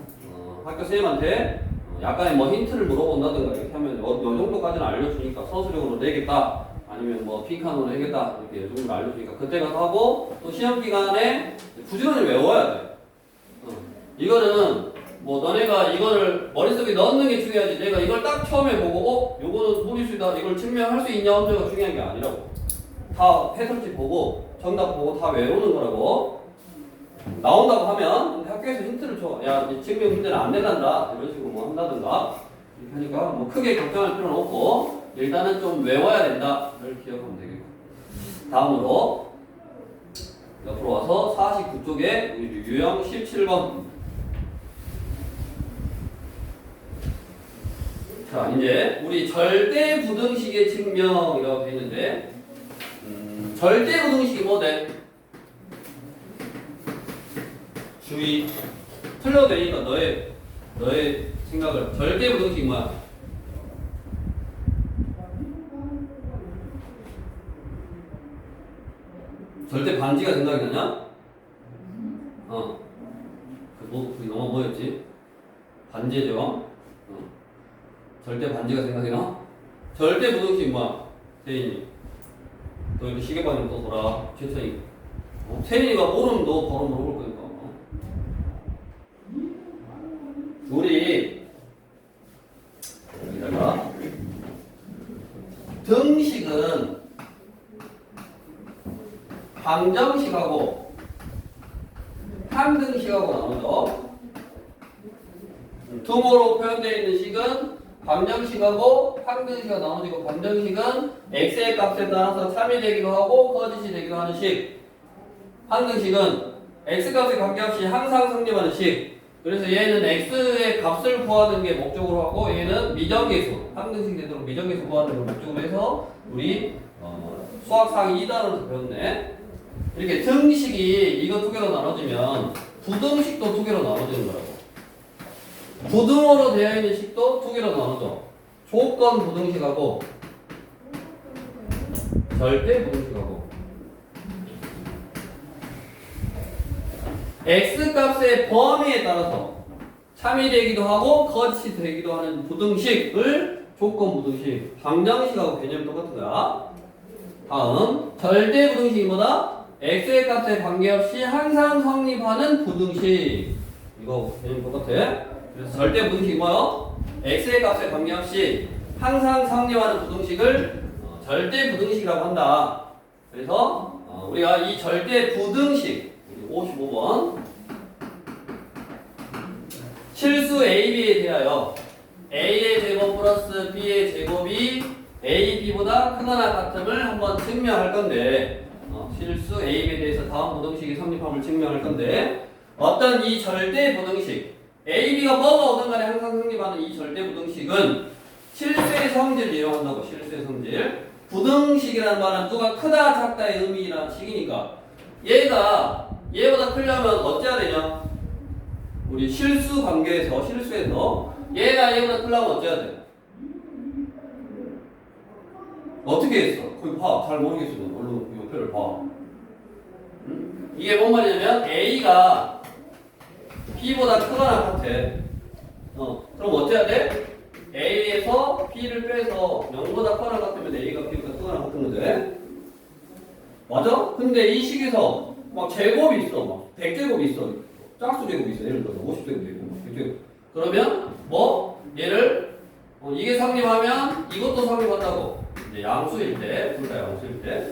학교 선생님한테 약간의 뭐 힌트를 물어본다든가 이렇게 하면 요 정도까지는 알려주니까 서술형으로 내겠다 아니면 뭐 핀칸으로 내겠다 이렇게 요 정도 알려주니까 그때 가서 하고 또 시험 기간에 부지런히 외워야 돼. 이거는 뭐 너네가 이거를 머릿속에 넣는 게 중요하지 내가 이걸 딱 처음에 보고 요거는 무리수다 이걸 증명할 수 있냐 없냐가 중요한 게 아니라고. 다 해설지 보고 정답 보고 다 외우는 거라고. 나온다고 하면 학교에서 힌트를 줘. 야, 이 증명 문제는 안 내란다. 이런 식으로 뭐 한다든가. 이렇게 하니까 뭐 크게 걱정할 필요는 없고 일단은 좀 외워야 된다를 기억하면 되겠고. 다음으로 옆으로 와서 49쪽에 유형 17번. 자, 이제 우리 절대 부등식의 증명이라고 되어 있는데 절대 부등식이 뭐 돼? 주의. 틀려도 되니까 너의 생각을. 절대 부등식이 뭐야? 절대 반지가 생각이 나냐? 그게 영어 뭐였지? 반지죠? 절대 반지가 생각이 나? 절대 부등식 뭐야? 세인이. 너 이거 시계방에 또 돌아. 최천이. 세인이가 모르면 너 바로 물어볼 거니까. 우리 여기다가 등식은 방정식하고 항등식하고 나누죠. 등호로 표현되어 있는 식은 방정식하고 항등식이 나눠지고 방정식은 x의 값에 따라서 참이 되기도 하고 거짓이 되기도 하는 식. 항등식은 x값에 관계없이 항상 성립하는 식. 그래서 얘는 x의 값을 구하는 게 목적으로 하고 얘는 미정계수, 항등식 되도록 미정계수 구하는 걸 목적으로 해서 우리 수학상 2단원에서 배웠네. 이렇게 등식이 이거 두 개로 나눠지면 부등식도 두 개로 나눠지는 거라고. 부등호로 되어 있는 식도 두 개로 나눠져. 조건 부등식하고 절대 부등식하고. x값의 범위에 따라서 참이 되기도 하고 거짓이 되기도 하는 부등식을 조건 부등식, 방정식하고 개념이 똑같은 거야. 다음 절대 부등식이 뭐다? x의 값에 관계없이 항상 성립하는 부등식. 이거 개념이 똑같아. 그래서 절대 부등식이 뭐요? x의 값에 관계없이 항상 성립하는 부등식을 절대 부등식이라고 한다. 그래서 우리가 이 절대 부등식 55번 실수 AB에 대하여 A의 제곱 플러스 B의 제곱이 A, B보다 크거나 같음을 한번 증명할 건데 실수 AB에 대해서 다음 부등식이 성립함을 증명할 건데 어떤 이 절대 부등식 A, B가 뭐가 오든 간에 항상 성립하는 이 절대 부등식은 실수의 성질을 이용한다고. 실수의 성질. 부등식이라는 말은 누가 크다 작다의 의미라는 식이니까 얘가 얘보다 크려면 어째야 되냐? 우리 실수 관계에서 실수에서 얘가 얘보다 크려면 어째야 돼? 어떻게 했어? 거기 봐. 잘 모르겠어. 얼른 옆에를 봐. 응? 이게 뭔 말이냐면 A가 B보다 크거나 같아. 그럼 어째야 돼? A에서 B를 빼서 0보다 크거나 같으면 A가 B보다 크거나 같은 거지. 맞아? 근데 이 식에서 막 제곱이 있어. 막 100제곱이 있어. 짝수 제곱이 있어. 예를 들어서 50제곱도 있고 100제곱. 그러면 뭐? 양수일 때, 둘 다 양수일 때.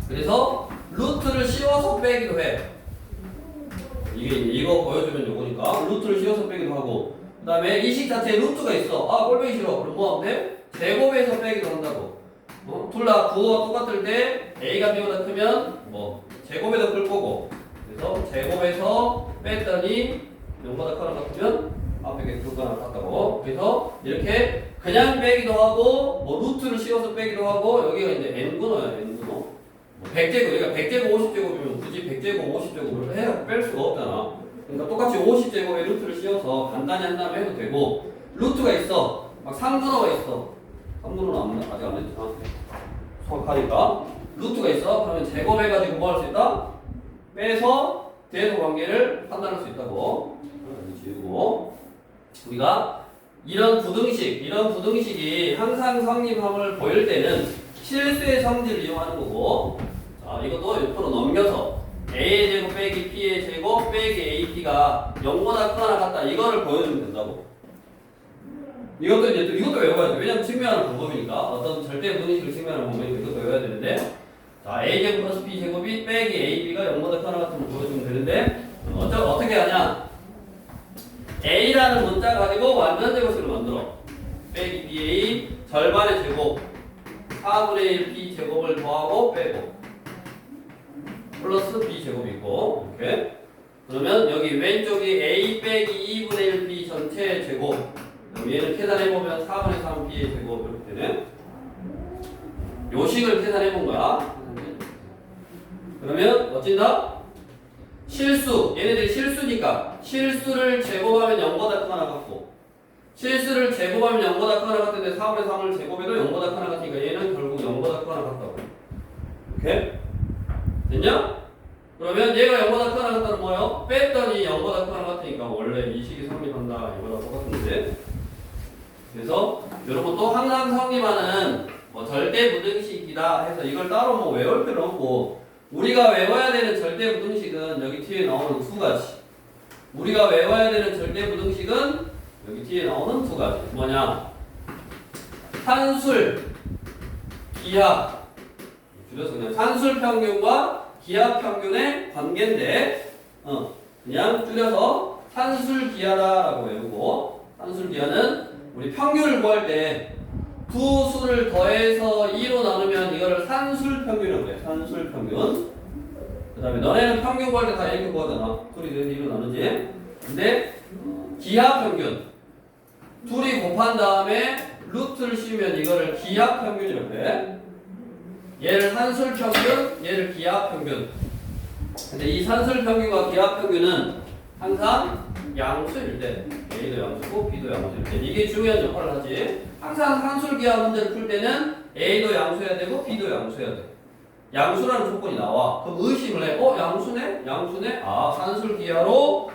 그래서 루트를 씌워서 빼기도 해. 이거 보여주면 요거니까 루트를 씌워서 빼기도 하고, 그 다음에 이 식 자체에 루트가 있어. 아, 꼴 빼기 싫어. 그럼 뭐 하면 돼? 제곱해서 빼기도 한다고. 둘 다 부호가 똑같을 때 A가 B보다 크면 뭐 제곱해서 풀 거고, 그래서 제곱해서 뺐더니 0보다 커나 같으면 앞에 그거나 같다고. 그래서 이렇게 그냥 빼기도 하고 뭐 루트를 씌워서 빼기도 하고, 여기가 이제 n분호야. n분호 100제곱, 그러니까 100제곱 50제곱이면 굳이 100제곱 50제곱을 해야 뺄 수가 없잖아. 그러니까 똑같이 50제곱에 루트를 씌워서 간단히 한 다음에 해도 되고, 루트가 있어. 막 3분호가 있어. 3분호는 아직 안 됐잖아. 정확하니까. 루트가 있어. 그러면 제곱해가지고 뭐 할 수 있다? 빼서 대소 관계를 판단할 수 있다고. 지우고. 우리가 이런 부등식이 항상 성립함을 보일 때는 실수의 성질을 이용하는 거고, 자, 이것도 옆으로 넘겨서 A의 제곱 빼기 B의 제곱 빼기 AP가 0보다 크거나 같다. 이거를 보여주면 된다고. 이것도 외워야 돼. 왜냐면 증명하는 방법이니까. 어떤 절대 부등식을 증명하는 방법이니까 이것도 외워야 되는데, 자, A제곱 플러스 B제곱이 빼기 AB가 0보다 크거나 같은 걸 보여주면 되는데, 어떻게 하냐? A라는 문자 가지고 완전 제곱식을 만들어. 빼기 BA 절반의 제곱 4분의 1 B제곱을 더하고 빼고 플러스 B제곱이 있고, 이렇게. 그러면 여기 왼쪽이 A 빼기 2분의 1 B 전체 제곱, 얘를 계산해보면 4분의 3 B의 제곱 이렇게 되네. 요식을 계산해본 거야. 그러면 어찐다? 실수, 얘네들이 실수니까 실수를 제곱하면 0보다 크거나 같고, 실수를 제곱하면 0보다 크거나 같은데 4분의 3을 제곱해도 0보다 크거나 같으니까 얘는 결국 0보다 크거나 같다고. 이렇게? 됐냐? 그러면 얘가 0보다 크거나 같다는 뭐예요? 뺐더니 0보다 크거나 같으니까 원래 이 식이 성립한다. 이거랑 똑같은데. 그래서 여러분 또 항상 성립하는 뭐 절대 부등식이다 해서 이걸 따로 뭐 외울 필요 없고, 우리가 외워야 되는 절대 부등식은 여기 뒤에 나오는 두 가지. 우리가 외워야 되는 절대 부등식은 여기 뒤에 나오는 두 가지. 뭐냐? 산술, 기하. 줄여서 그냥 산술 평균과 기하 평균의 관계인데, 그냥 줄여서 산술 기하라고 외우고, 산술 기하는 우리 평균을 구할 때 두 수를 더해서 2로 나누면 이거를 산술 평균이라고 해. 산술 평균. 그 다음에 너네는 평균 구할 때 다 이렇게 구하잖아. 둘이 더해서 2로 나누지. 근데 기하 평균. 둘이 곱한 다음에 루트를 씌우면 이거를 기하 평균이라고 해. 얘를 산술 평균, 얘를 기하 평균. 근데 이 산술 평균과 기하 평균은 항상 양수일 때, A도 양수고 B도 양수일 때 이게 중요한 역할을 하지. 항상 산술 기하 문제를 풀 때는 A도 양수해야 되고 B도 양수해야 돼. 양수라는 조건이 나와. 그럼 의심을 해. 양수네? 양수네? 아, 산술 기하로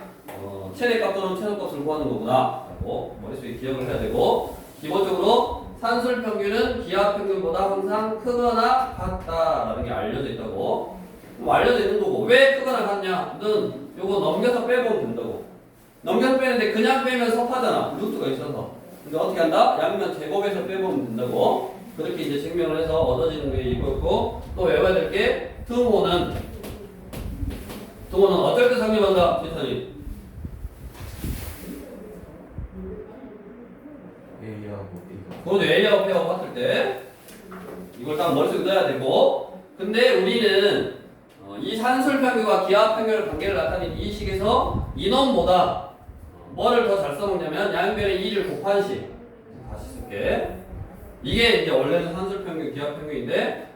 최대값 또는 최소값을 구하는 거구나 라고 머릿속에 기억을 해야 되고, 기본적으로 산술 평균은 기하 평균보다 항상 크거나 같다라는 게 알려져 있다고. 알려져 있는 거고, 왜 크거나 같냐는 요거 넘겨서 빼보면 된다고. 넘겨서 빼는데 그냥 빼면 섭하잖아. 루트가 있어서. 근데 어떻게 한다? 양면 제곱해서 빼보면 된다고. 그렇게 이제 증명을 해서 얻어지는 게 이거고, 또 외워야 될 게 등호는 어떨 때 성립한다? 지선이. 그건 A하고 B하고 같을 때 이걸 딱 머릿속에 넣어야 되고, 근데 우리는 이 산술 평균과 기하 평균의 관계를 나타낸 이 식에서 인원보다 뭐를 더 잘 써먹냐면 양변에 2를 곱한 식. 다시 쓸게. 이게 이제 원래는 산술 평균, 기하 평균인데,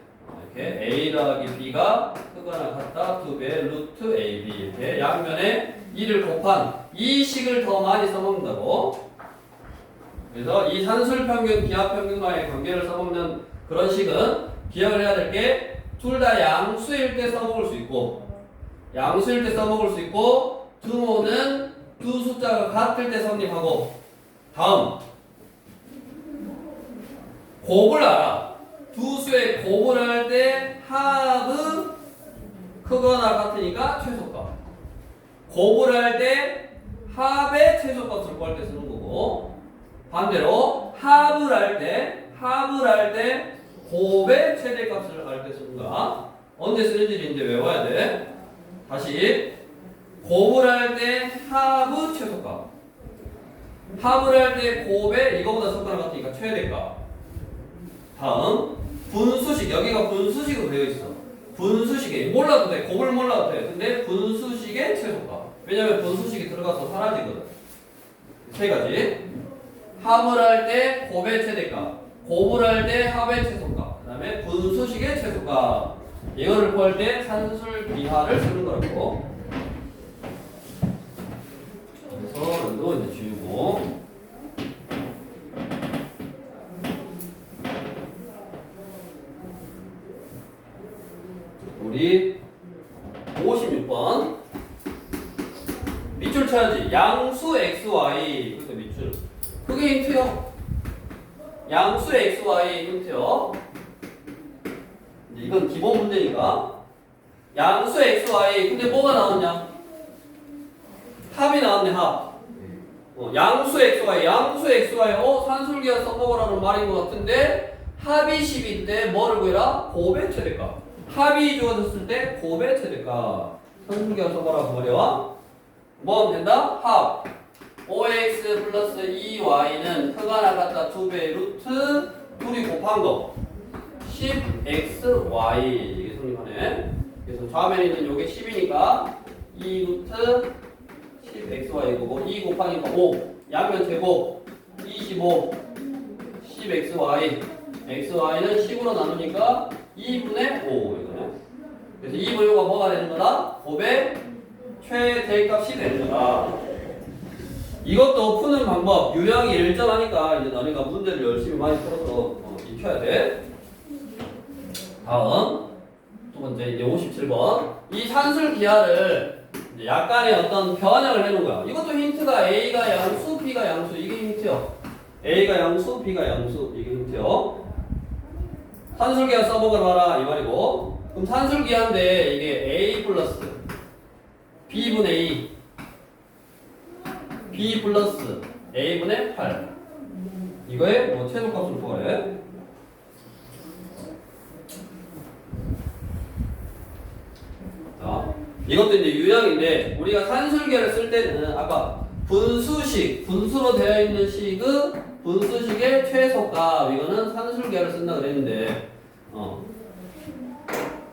이렇게 A 더하기 B가 크거나 같다 2배 루트 AB, 이렇게 양면에 2를 곱한 이 식을 더 많이 써먹는다고. 그래서 이 산술 평균, 기하 평균과의 관계를 써먹는 그런 식은 기억을 해야 될 게, 둘 다 양수일 때 써먹을 수 있고, 양수일 때 써먹을 수 있고, 등호는 두 숫자가 같을 때 성립하고, 다음 곱을 알아. 두 수의 곱을 할 때 합은 크거나 같으니까 최소값. 곱을 할 때 합의 최소값을 구할 때 쓰는 거고, 반대로 합을 할 때 곱의 최대값을 알 때 쓰는 거야. 언제 쓰는지 이제 외워야 돼. 다시 곱을 할 때 합의 최소값. 합을 할 때 곱의 이거보다 숫자가 같으니까 최대값. 다음 분수식. 여기가 분수식으로 되어 있어. 분수식에 몰라도 돼. 곱을 몰라도 돼. 근데 분수식의 최소값. 왜냐면 분수식이 들어가서 사라지거든. 세 가지. 합을 할 때 곱의 최대값. 곱을 할 때 합의 최소값. 그 다음에 분수식의 최소값. 이거를 구할 때 산술 비하를 쓰는 거라고. 그래서 이거 이제 지우고. 우리 56번 밑줄 쳐야지. 양수 xy. 그래서 밑줄. 그게 힌트요. 양수 xy 힌트요. 이건 기본 문제니까. 양수 xy. 근데 뭐가 나왔냐? 합이 나왔네. 합. 양수 xy. 양수 xy. 산술기하 써먹으라는 말인 것 같은데 합이 10인데 뭐를 구해라? 곱의 최대값. 합이 주어졌을 때 곱의 최대값. 산술기하 써보라고 말이야. 뭐 하면 된다? 합 5x 플러스 2y는 크가 나갔다 2배 루트 둘이 곱한 거 10xy. 이게 성립하네. 그래서 좌면에 있는 요게 10이니까 2 루트 10xy고 2 곱하니까 5 양면 제곱 25 10xy. xy는 10으로 나누니까 2분의 5 이거네. 그래서 이 분류가 뭐가 되는 거다? 곱의 최대값이 되는 거다. 이것도 푸는 방법 유형이 일정하니까 이제 너네가 문제를 열심히 많이 풀어서 익혀야 돼. 다음 두 번째 이제 57번. 이 산술 기하를 이제 약간의 어떤 변형을 해놓은 거야. 이것도 힌트가 A가 양수, B가 양수. 이게 힌트요. A가 양수, B가 양수. 이게 힌트요. 산술 기하 써먹어 봐라 이 말이고. 그럼 산술 기하인데 이게 A 플러스 B분의 2 B 플러스 A분의 8 이거의 뭐 최소값으로 구하래. 자, 이것도 이제 유형인데 우리가 산술계를 쓸 때는 아까 분수식, 분수로 되어 있는 식의 분수식의 최소값 이거는 산술계를 쓴다 그랬는데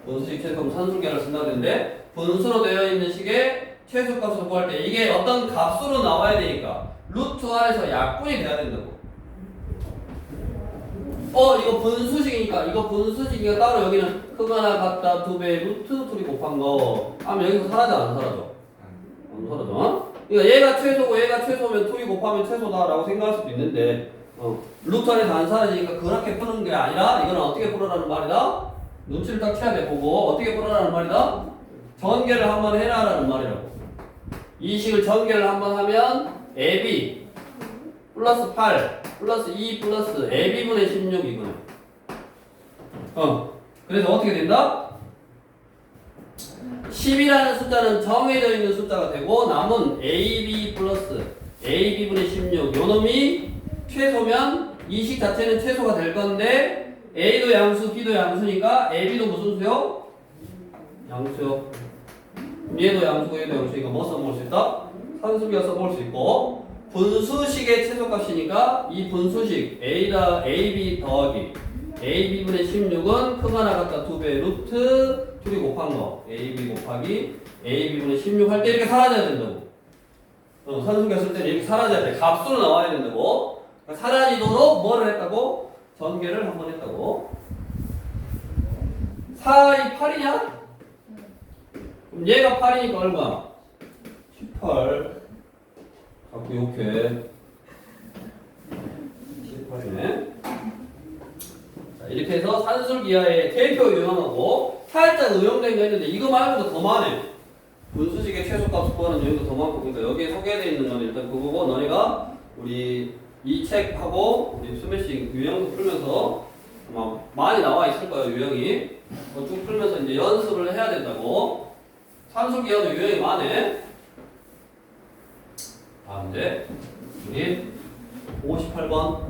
분수식 최소값 산술계를 쓴다 그랬는데 분수로 되어 있는 식의 최소값을 구할 때 이게 어떤 값으로 나와야 되니까 루트 안에서 약분이 돼야 된다고. 이거 분수식이니까 따로 여기는 크거나 같다 2배 루트 둘이 곱한 거 하면 여기서 사라져 안 사라져? 안 사라져. 그러니까 얘가 최소고 얘가 최소면 둘이 곱하면 최소다라고 생각할 수도 있는데 루트 안에서 안 사라지니까 그렇게 푸는 게 아니라 이거는 어떻게 풀어라는 말이다? 눈치를 딱 채야 돼. 보고 어떻게 풀어라는 말이다? 전개를 한번 해라라는 말이라고. 이 식을 전개를 한번 하면 AB 플러스 8 플러스 2 플러스 AB분의 16이구나. 그래서 어떻게 된다? 10이라는 숫자는 정해져 있는 숫자가 되고 남은 AB 플러스 AB분의 16 요놈이 최소면 이 식 자체는 최소가 될 건데 A도 양수 B도 양수니까 AB도 무슨 수요? 양수요. 얘도 양수고 얘도 양수니까 뭐 써먹을 수 있다? 산수기가 써먹을 수 있고 분수식의 최소값이니까 이 분수식 AB 더하기 AB분의 16은 크가 나갔다 2배 루트 둘이 곱한 거 AB 곱하기 AB분의 16 할 때 이렇게 사라져야 된다고. 산수기가 쓸 때는 이렇게 사라져야 돼. 값으로 나와야 된다고. 그러니까 사라지도록 뭐를 했다고? 전개를 한번 했다고. 4이 8이냐? 그럼 얘가 8이니까 얼마? 18 자꾸 욕해. 18이네. 자, 이렇게 해서 산술기하의 대표 유형하고 살짝 응용된 거 있는데 이거 말고도 더 많네. 분수식의 최소값 구하는 유형도 더 많고. 그러니까 여기에 소개되어 있는 건 일단 그거고 너네가 우리 이 책하고 우리 수매식 유형도 풀면서 아마 많이 나와 있을 거예요. 유형이 쭉 풀면서 이제 연습을 해야 된다고. 산술기하도 유형이 많네. 다음인데 우리 58번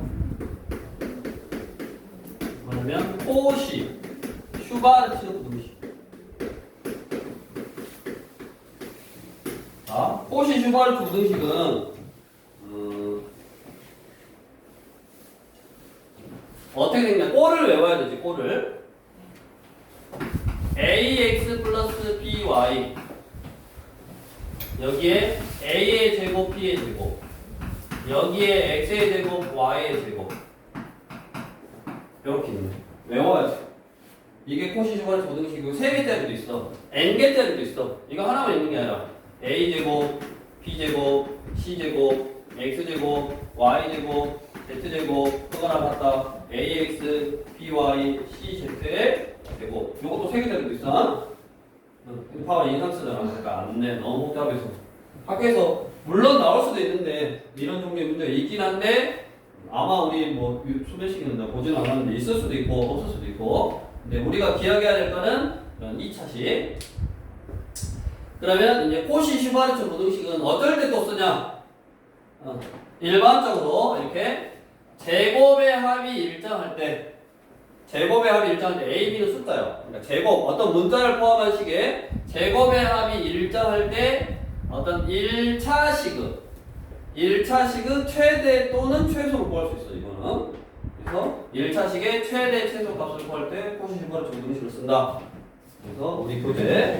그러면 코시 슈바르트 부등식. 자, 코시 슈바르트 부등식은 어떻게 생겼냐? 꼴을 외워야 되지. 꼴을 ax 플러스 by 여기에 a의 제곱 b의 제곱 여기에 x의 제곱 y의 제곱 이렇게 있네. 외워야지. 이게 코시 슈바르트 부등식이고 3개짜리도 있어. n개짜리도 있어. 이거 하나만 있는 게 아니라 a제곱 b제곱 c제곱 x제곱 y제곱 z제곱 그거나 같다. ax by cz의 제곱. 요것도 3개짜리도 있어. 근데 봐봐 인상 쓰잖아. 그러니까 안 내. 너무 복잡해서. 학교에서 물론 나올 수도 있는데 이런 종류의 문제가 있긴 한데 아마 우리 뭐 수배식은 보지는 않았는데 있을 수도 있고 없을 수도 있고. 근데 우리가 기억해야 될 거는 이런 2차식. 그러면 이제 코시 슈바르트 부등식은 어떨 때 또 쓰냐? 일반적으로 이렇게 제곱의 합이 일정할 때 제곱의 합이 일정할 때 A, B는 숫자요. 그러니까 제곱 어떤 문자를 포함한 식의 제곱의 합이 일정할 때 어떤 1차식의 최대 또는 최소를 구할 수 있어. 이거는 그래서 1차식의 최대 최소 값을 구할 때 코시 슈바르트 부등식을 쓴다. 그래서 우리 교재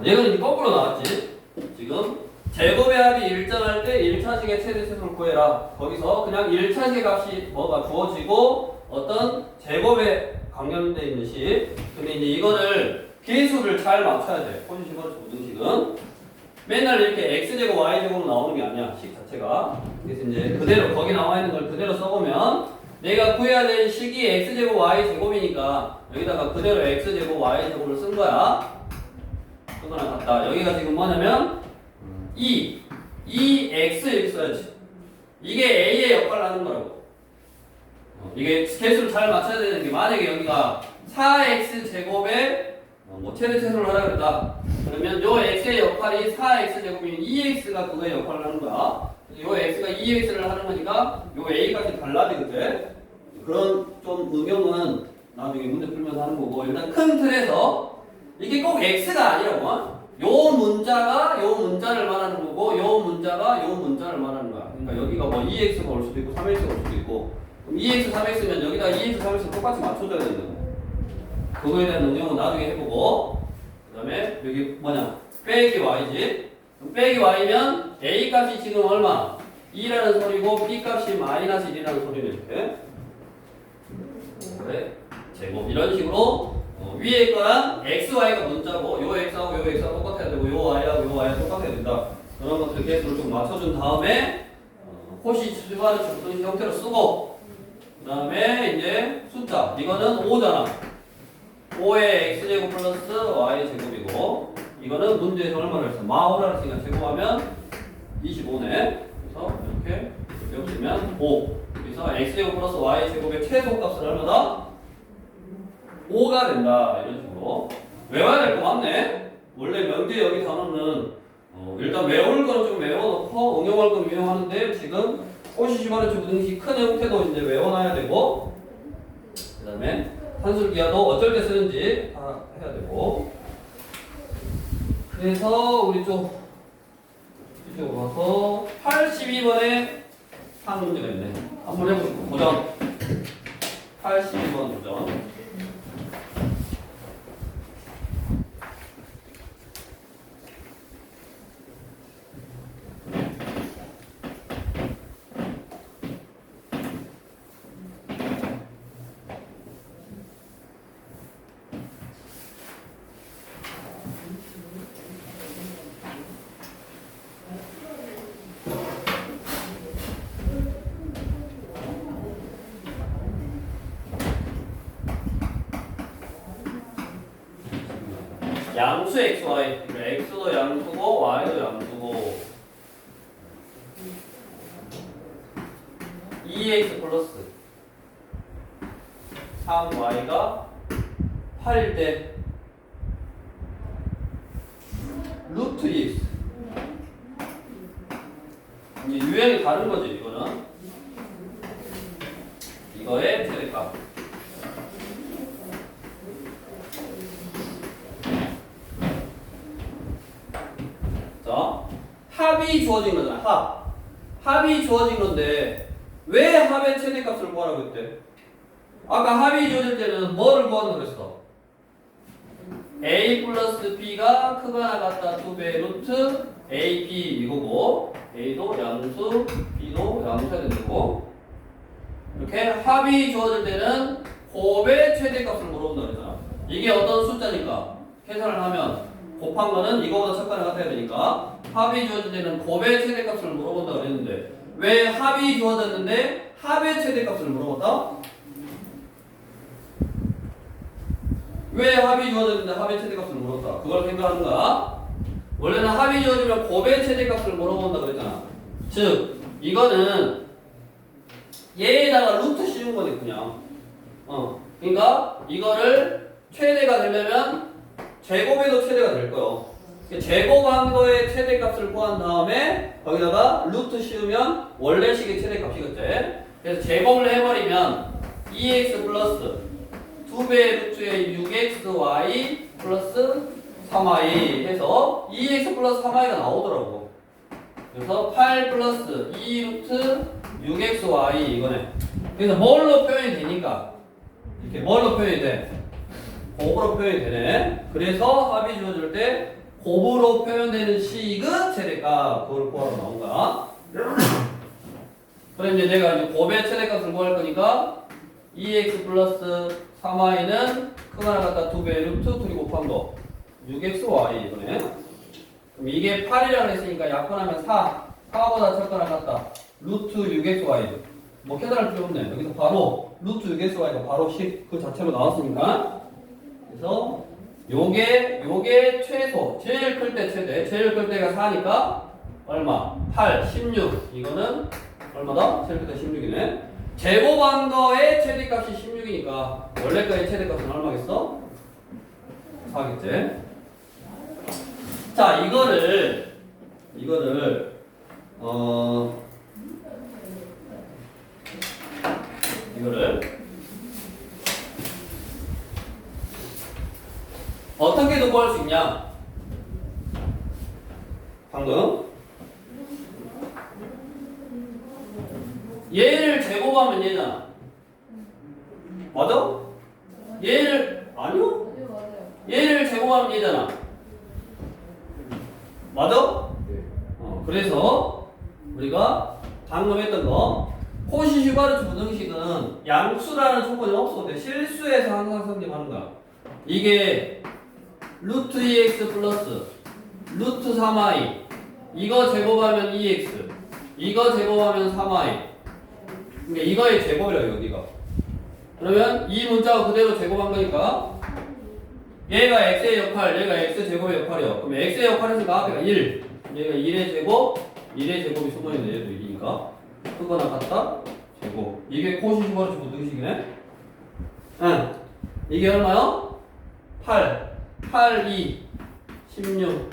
얘는 이제 거꾸로 나왔지. 지금 제곱의 합이 일정할 때 1차식의 최대 최소를 구해라. 거기서 그냥 1차식의 값이 뭐가 주어지고 어떤 제곱에 관련되어 있는 식. 근데 이제 이거를 계수를 잘 맞춰야 돼. 코시 슈바르트 부등식은 맨날 이렇게 x제곱 y제곱으로 나오는 게 아니야. 식 자체가. 그래서 이제 그대로 거기 나와 있는 걸 그대로 써보면 내가 구해야 될 식이 x제곱 y제곱이니까 여기다가 그대로 x제곱 y제곱을 쓴 거야. 그거랑 같다. 여기가 지금 뭐냐면 E x 이렇게 써야지. 이게 A의 역할을 하는 거라고. 이게 개수를 잘 맞춰야 되는 게 만약에 여기가 4x 제곱에 뭐 최대 최소를 하라 그랬다. 그러면 요 x의 역할이 4x 제곱이면 2x가 그거의 역할을 하는 거야. 요 x가 2x를 하는 거니까 요 a까지 달라지거든. 그런 좀 응용은 나중에 문제 풀면서 하는 거고 일단 큰 틀에서 이게 꼭 x가 아니라고. 요 문자가 요 문자를 말하는 거고 요 문자가 요 문자를 말하는 거야. 그러니까 여기가 뭐 2x가 올 수도 있고 3x가 올 수도 있고 그럼 2x, 3x면 여기다 2x, 3x 똑같이 맞춰줘야 되는 거야. 그거에 대한 응용은 나중에 해보고 그 다음에 여기 뭐냐 빼기 y지. 그럼 빼기 y면 a 값이 지금 얼마? 2라는 소리고 b 값이 마이너스 1이라는 소리네. 이렇게. 그래 제곱 이런 식으로 위에 거랑 x, y가 문자고 요 x하고 요 x하고 똑같아야 되고 요 y하고 요 y하고 똑같아야 된다. 그런 것들 개수를 좀 맞춰준 다음에 코시 슈바르트 부등식 형태로 쓰고 그 다음에 이제 숫자 이거는 5잖아. 5의 x제곱 플러스 y제곱이고 이거는 문제에서 얼마를 했어? 마오라를 쓰니까 제곱하면 25네. 그래서 이렇게 외우시면 5. 그래서 x제곱 플러스 y제곱의 최소값은 얼마다? 5가 된다. 이런 식으로 외워야 될 거 맞네. 원래 명제 여기 단어는 일단 외울 거는 좀 외워놓고 응용할 건 응용하는데 지금 코시 슈바르트 부등식 큰 형태도 이제 외워놔야 되고 그 다음에 산술기하도 어쩔 때 쓰는지 다 해야 되고 그래서 우리 이쪽으로 가서 82번에 한 문제가 있네. 한번 해보시고 도전 82번 도전 양수 x, y. x도 양수고 y도 양수고 2x 플러스 3y가 8일 때 루트 2x. 이제 유형이 다른 거지 이거는. 이거의 최대값. 자, 합이 주어진 거잖아. 합이 주어진 건데 왜 합의 최대값을 구하라고 했대? 아까 합이 주어질 때는 뭐를 구하는 거랬어? a 플러스 b가 크거나 같다 2배 루트 ab 이거고 a도 양수 b도 양수가 되는 거고 이렇게 합이 주어질 때는 곱의 최대값을 물어본다 그랬잖아. 이게 어떤 숫자니까 계산을 하면 곱한 거는 이거보다 작거나 같아야 되니까 합이 주어질 때는 곱의 최대값을 물어본다 그랬는데 왜 합이 주어졌는데 합의 최대값을 물어봤다? 왜 합이 주어졌는데 합의 최대값을 물었다? 그걸 생각하는 거야. 원래는 합이 주어지면 곱의 최대값을 물어본다 그랬잖아. 즉 이거는 얘에다가 루트 씌운 거네 그냥. 그러니까 이거를 최대가 되려면 제곱에도 최대가 될 거예요. 제곱한 거의 최대값을 구한 다음에 거기다가 루트 씌우면 원래식의 최대값이겠지. 그래서 제곱을 해버리면 2x 플러스 2배 루트의 6xy 플러스 3y 해서 2x 플러스 3y가 나오더라고. 그래서 8 플러스 2 루트 6xy 이거네. 그래서 뭘로 표현이 되니까 이렇게 뭘로 표현이 돼? 곱으로 표현이 되네. 그래서 합이 주어질 때 곱으로 표현되는 식의 최대값 그걸 구하러 나온 거야. 그럼 이제 내가 이제 곱의 최대값을 구할 거니까 2x 플러스 3y는 크거나 같다 2배 루트 둘이 곱한 거 6xy 이거네. 그럼 이게 8이라고 했으니까 약분하면 4보다 작거나 같다 루트 6xy 뭐 계산할 필요 없네. 여기서 바로 루트 6xy가 바로 식 그 자체로 나왔으니까 그래서 요게 최소 제일 클 때 최대 제일 클 때가 4니까 얼마? 8, 16 이거는 얼마다? 제일 클 때 16이네. 제곱한 거의 최대값이 16이니까 원래 거의 최대값은 얼마겠어? 4겠지. 자 이거를 이거를 어떻게도 구할 수 있냐? 방금 얘를 제곱하면 얘잖아. 맞아? 얘를 아니요? 얘를 제곱하면 얘잖아. 맞아? 그래서 우리가 방금 했던 거 코시-슈바르츠 부등식은 양수라는 조건이 없었는데 실수해서 항상 성립하는 거야. 이게 루트 2x 플러스 루트 3y 이거 제곱하면 2x 이거 제곱하면 3y 그러니까 이거의 제곱이라고 여기가. 그러면 이 문자가 그대로 제곱한 거니까 얘가 x의 역할 얘가 x 제곱의 역할이야. 그럼 x의 역할에서 나왔으니까 1 얘가 1의 제곱 1의 제곱이 소문인데 얘도 1이니까 크거나 같다 제곱 이게 코시-슈바르츠 부등식이네. 응. 이게 얼마요? 8 2 16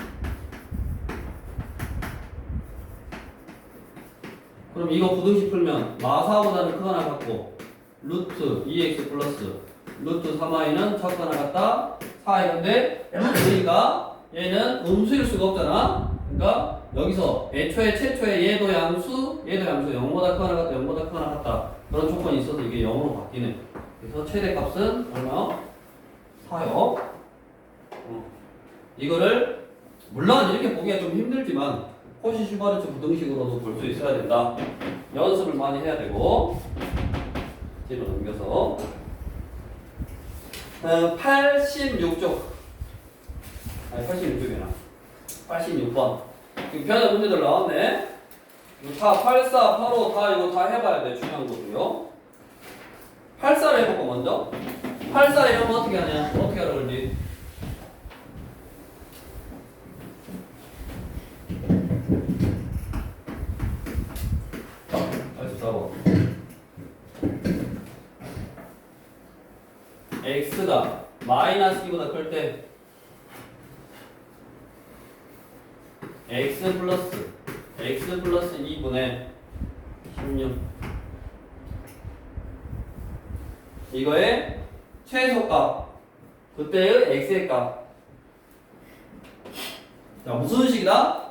그럼 이거 부등식 풀면 마사보다는 크거나 같고 루트 2x 플러스 루트 3y는 작거나 같다 4이건데 루트니까 얘는 음수일 수가 없잖아. 그러니까 여기서 애초에 최초에 얘도 양수 0보다 크거나 같다 0보다 크거나 같다 그런 조건이 있어서 이게 0으로 바뀌네. 그래서 최대값은 얼마요? 4요. 이거를 물론 이렇게 보기가 좀 힘들지만 코시-슈바르츠 부등식으로도 볼 수 있어야 된다. 연습을 많이 해야 되고 뒤로 넘겨서 86쪽 아니 86쪽이나 86번 지금 변화 문제들 나왔네. 이거 다 84, 85 다 이거 다 해봐야 돼. 중요한 거고요. 84를 해볼까 먼저? 84 이러면 어떻게 하냐? 어떻게 하라 그러지? x가 마이너스 2보다 클 때 x 플러스 2분의 16 이거의 최소값. 그때의 x의 값. 자, 무슨 식이다?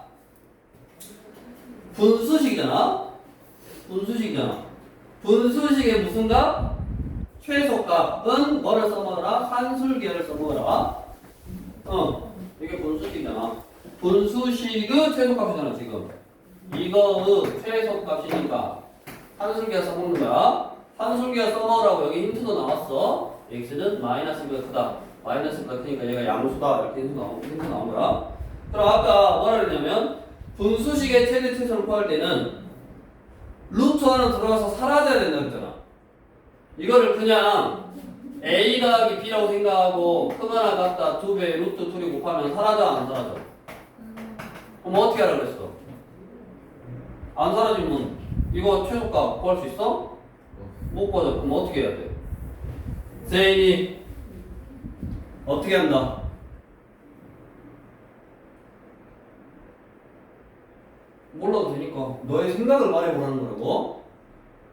분수식이잖아. 분수식이잖아. 분수식의 무슨 값? 최소값은 뭐를 써먹어라? 산술계를 써먹어라. 이게 분수식이잖아. 분수식의 최소값이잖아, 지금. 이거의 최소값이니까 산술계를 써먹는 거야. 산술계를 써먹으라고 여기 힌트도 나왔어. x는 마이너스보다 크다. 마이너스보다 크니까 얘가 양수다. 이렇게 힌트 나온 거야. 그럼 아까 뭐라 그랬냐면 분수식의 최대 최소를 구할 때는 루트 안으로 들어가서 사라져야 된다 그랬잖아. 이거를 그냥 a 더하기 b라고 생각하고 크거나 같다 2배 루트 2를 곱하면 사라져 안 사라져? 그럼 어떻게 하라 그랬어? 안 사라지면 이거 최소값 구할 수 있어? 못 구하죠. 그럼 어떻게 해야 돼? 세인이 어떻게 한다? 몰라도 되니까 너의 생각을 말해보라는 거라고.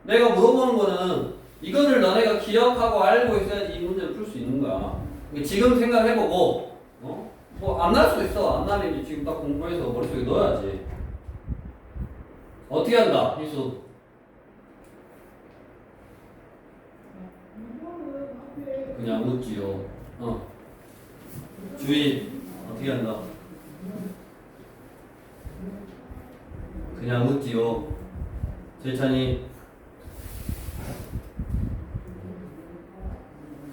내가 물어보는 거는 이거를 너네가 기억하고 알고 있어야지 이 문제를 풀 수 있는 거야. 지금 생각해보고 뭐 안 날 수도 있어. 안 나면 지금 딱 공부해서 머릿속에 넣어야지. 어떻게 한다 희수? 그냥 묻지요. 주인 어떻게 한다? 그냥 묻지요. 재찬이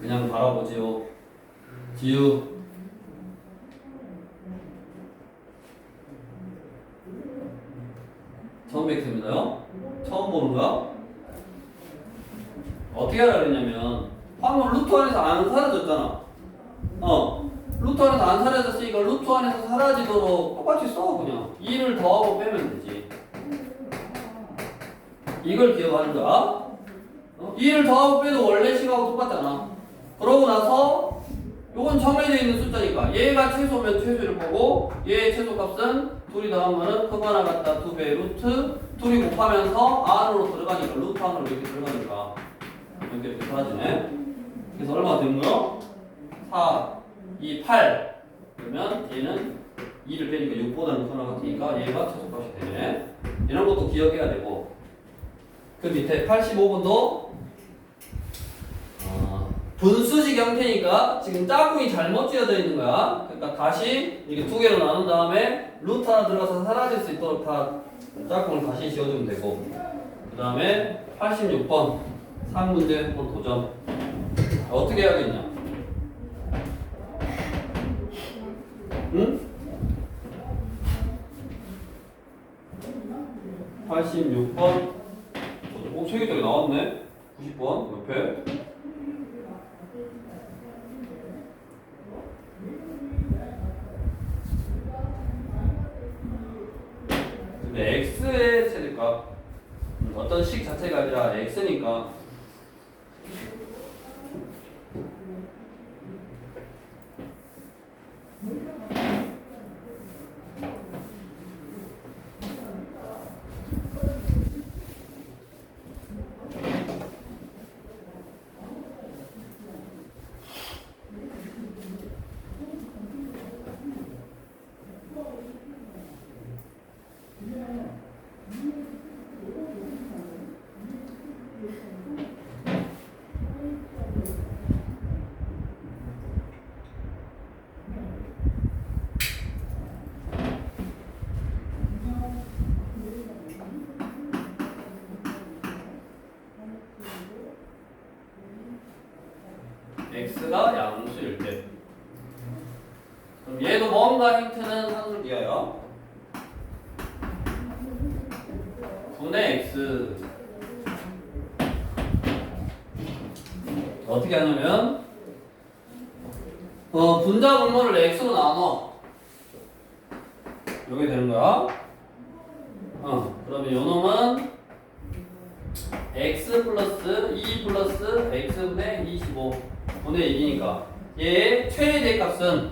그냥 바라보지요. 지유 처음 뵙습니다요. 처음 보는 거야. 어떻게 하라 그랬냐면 방금 루트 안에서 안 사라졌잖아. 루트 안에서 안 사라졌으니까 루트 안에서 사라지도록 똑같이 써. 그냥 2를 더하고 빼면 되지. 이걸 기억하는 거야. 2를 더하고 빼도 원래 식하고 똑같잖아. 그러고 나서 요건 정해져 있는 숫자니까 얘가 최소면 최소일 거고 얘의 최소값은 둘이 더하면은 크거나 같다 2배 루트 둘이 곱하면서 안으로 들어가니까 루트 안으로 이렇게 들어가니까 이렇게 사라지네. 그래서 얼마가 되는 거요? 4, 2, 8 그러면 얘는 2를 빼니까 6보다는 크거나 같으니까 얘가 최소값이 되네. 이런 것도 기억해야 되고 그 밑에 85번도 분수식 형태니까 지금 짝꿍이 잘못 지어져 있는 거야. 그러니까 다시 이게 두 개로 나눈 다음에 루트 하나 들어가서 사라질 수 있도록 다 짝꿍을 다시 지어주면 되고 그 다음에 86번 3문제 한번 도전. 어떻게 해야겠냐? 응? 86번 세개짜리 나왔네. 90번 옆에 근데 x의 최대값 어떤 식 자체가 아니라 x니까 x가 양수일 때 그럼 얘도 뭔가 힌트는 산술기하여 분의 x 어떻게 하냐면 분자 분모를 x로 나눠 이게 되는 거야. 그러면 요 놈은 x 플러스 2 플러스 x분의 25 분의 1이니까 얘의 최대값은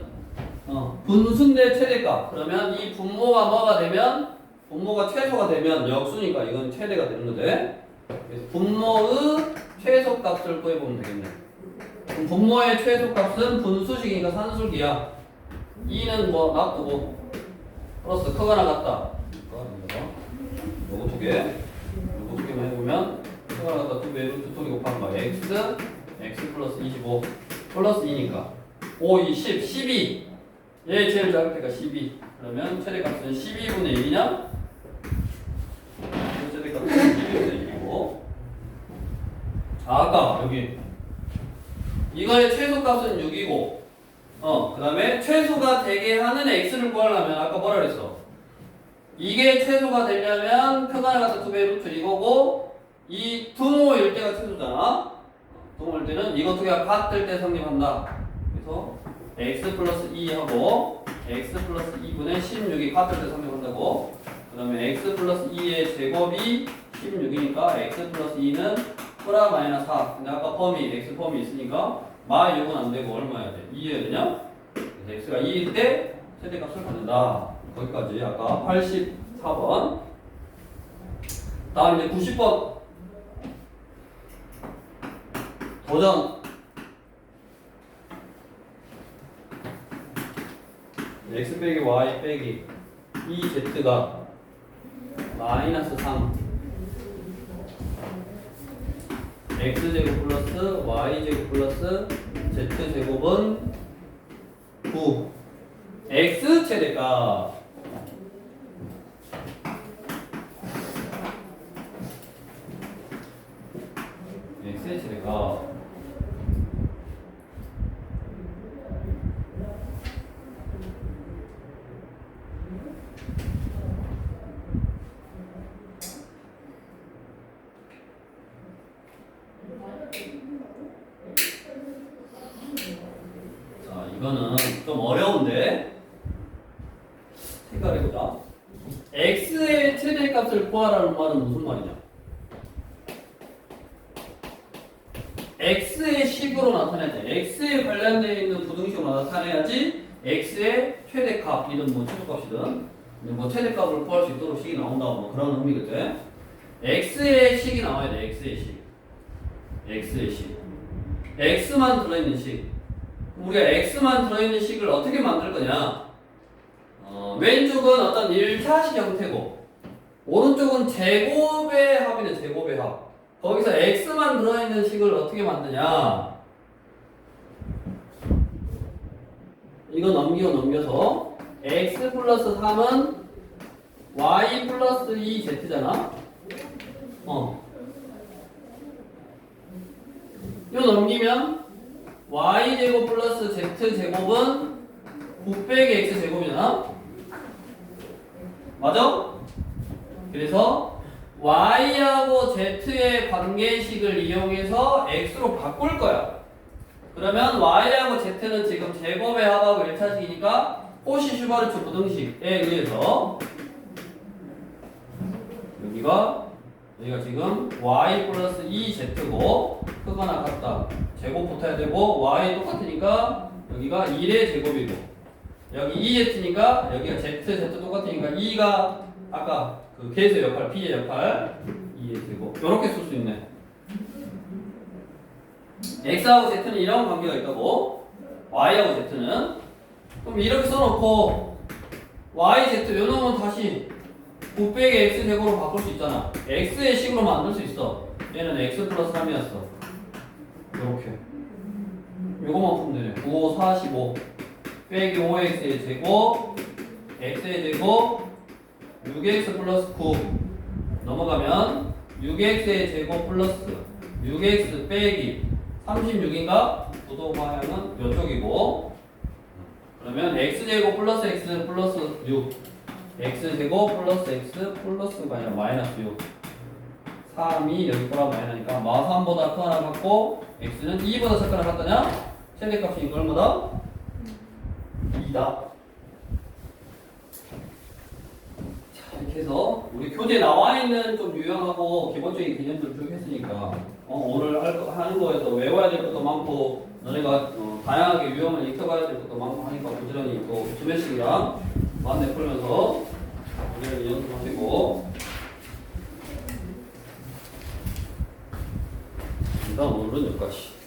분수인데 최대값. 그러면 이 분모가 뭐가 되면 분모가 최소가 되면 역수니까 이건 최대가 되는 거지. 그래서 분모의 최소값을 구해보면 되겠네. 그럼 분모의 최소값은 분수식이니까 산술기야. 2는 뭐 놔두고 플러스 크거나 같다. 요거 두 개. 요거 두 개만 해보면 크거나 같다 두 배, 루트 2개 곱한 거 x 플러스 25 플러스 2니까 5, 2, 10, 12. 얘 제일 작을 때가 12. 그러면 최대값은 12분의 1이냐? 최대값은 12분의 1이고. 아까 여기 이거의 최소값은 6이고 그 다음에 최소가 되게 하는 x를 구하려면 아까 뭐라 그랬어? 이게 최소가 되려면 표가 나가서 2배 루트 이거고 이 등호일 때가 최소잖아. 등호일 때는 이거 두 개가 같을 때 성립한다. 그래서 x 플러스 2하고 x 플러스 2분의 16이 같을 때 성립한다고. 그 다음에 x 플러스 2의 제곱이 16이니까 x 플러스 2는 프라 마이너스 4. 근데 아까 x 펌이 있으니까 마 6은 안 되고 얼마여야 돼? 2여야 되냐? 그래서 x가 2일 때 최대값을 받는다. 거기까지 아까 84번. 다음 이제 90번. 도전. x 빼기 y 빼기 2z가 마이너스 3 x제곱 플러스 y제곱 플러스 z제곱은 9 x 최대값 x의 최대값 이거는 좀 어려운데 생각해보자. x의 최대값을 구하라는 말은 무슨 말이냐? x의 식으로 나타내야 돼. x에 관련되어 있는 부등식으로 나타내야지 x의 최대값이든 뭐 최소값이든 뭐 최대값을 구할 수 있도록 식이 나온다 뭐 그런 의미거든. x의 식이 나와야 돼. x의 식. x의 식. x만 들어있는 식. 우리가 x만 들어있는 식을 어떻게 만들 거냐? 왼쪽은 어떤 1차식 형태고 오른쪽은 제곱의 합이네. 제곱의 합. 거기서 x만 들어있는 식을 어떻게 만드냐? 이거 넘겨서 x 플러스 3은 y 플러스 2z잖아? 이거 넘기면 y제곱 플러스 z제곱은 9 빼기 x제곱이잖아? 맞아? 그래서 y하고 z의 관계식을 이용해서 x로 바꿀 거야. 그러면 y하고 z는 지금 제곱의 합하고 1차식이니까 코시-슈바르츠 부등식에 의해서 여기가 지금 y 플러스 2z고 크거나 같다. 제곱 붙어야 되고 y 똑같으니까 여기가 1의 제곱이고 여기 2z니까 여기가 z 똑같으니까 2가 아까 그 계수의 역할, b의 역할 2의 제곱 이렇게 쓸 수 있네. x하고 z는 이런 관계가 있다고. y하고 z는 그럼 이렇게 써놓고 y, z 요놈은 다시 9 빼기 x 제곱으로 바꿀 수 있잖아. x의 식으로 만들 수 있어. 얘는 x 플러스 3이었어. 이렇게 요거만 풀면 되네. 9, 45 빼기 5x의 제곱 x의 제곱 6x 플러스 9 넘어가면 6x의 제곱 플러스 6x 빼기 36인가? 부도 방향은 이쪽이고 그러면 x제곱 플러스 x 플러스 6 x제곱 플러스 x 플러스 마이너스 6 3이 여기 거라 마이너니까 마 3보다 큰 하나 같고 x는 2보다 작은 하나 같다냐? 최대값이니까 얼마다? 2다. 자, 이렇게 해서 우리 교재에 나와 있는 좀 유용하고 기본적인 개념들을 쭉 했으니까 오늘 하는 거에서 외워야 될 것도 많고 너네가 다양하게 유형을 익혀가야 될 것도 많고 하니까 부지런히 또 주매식이랑 만내 풀면서 우리를 연습하시고 오늘은 여기까지.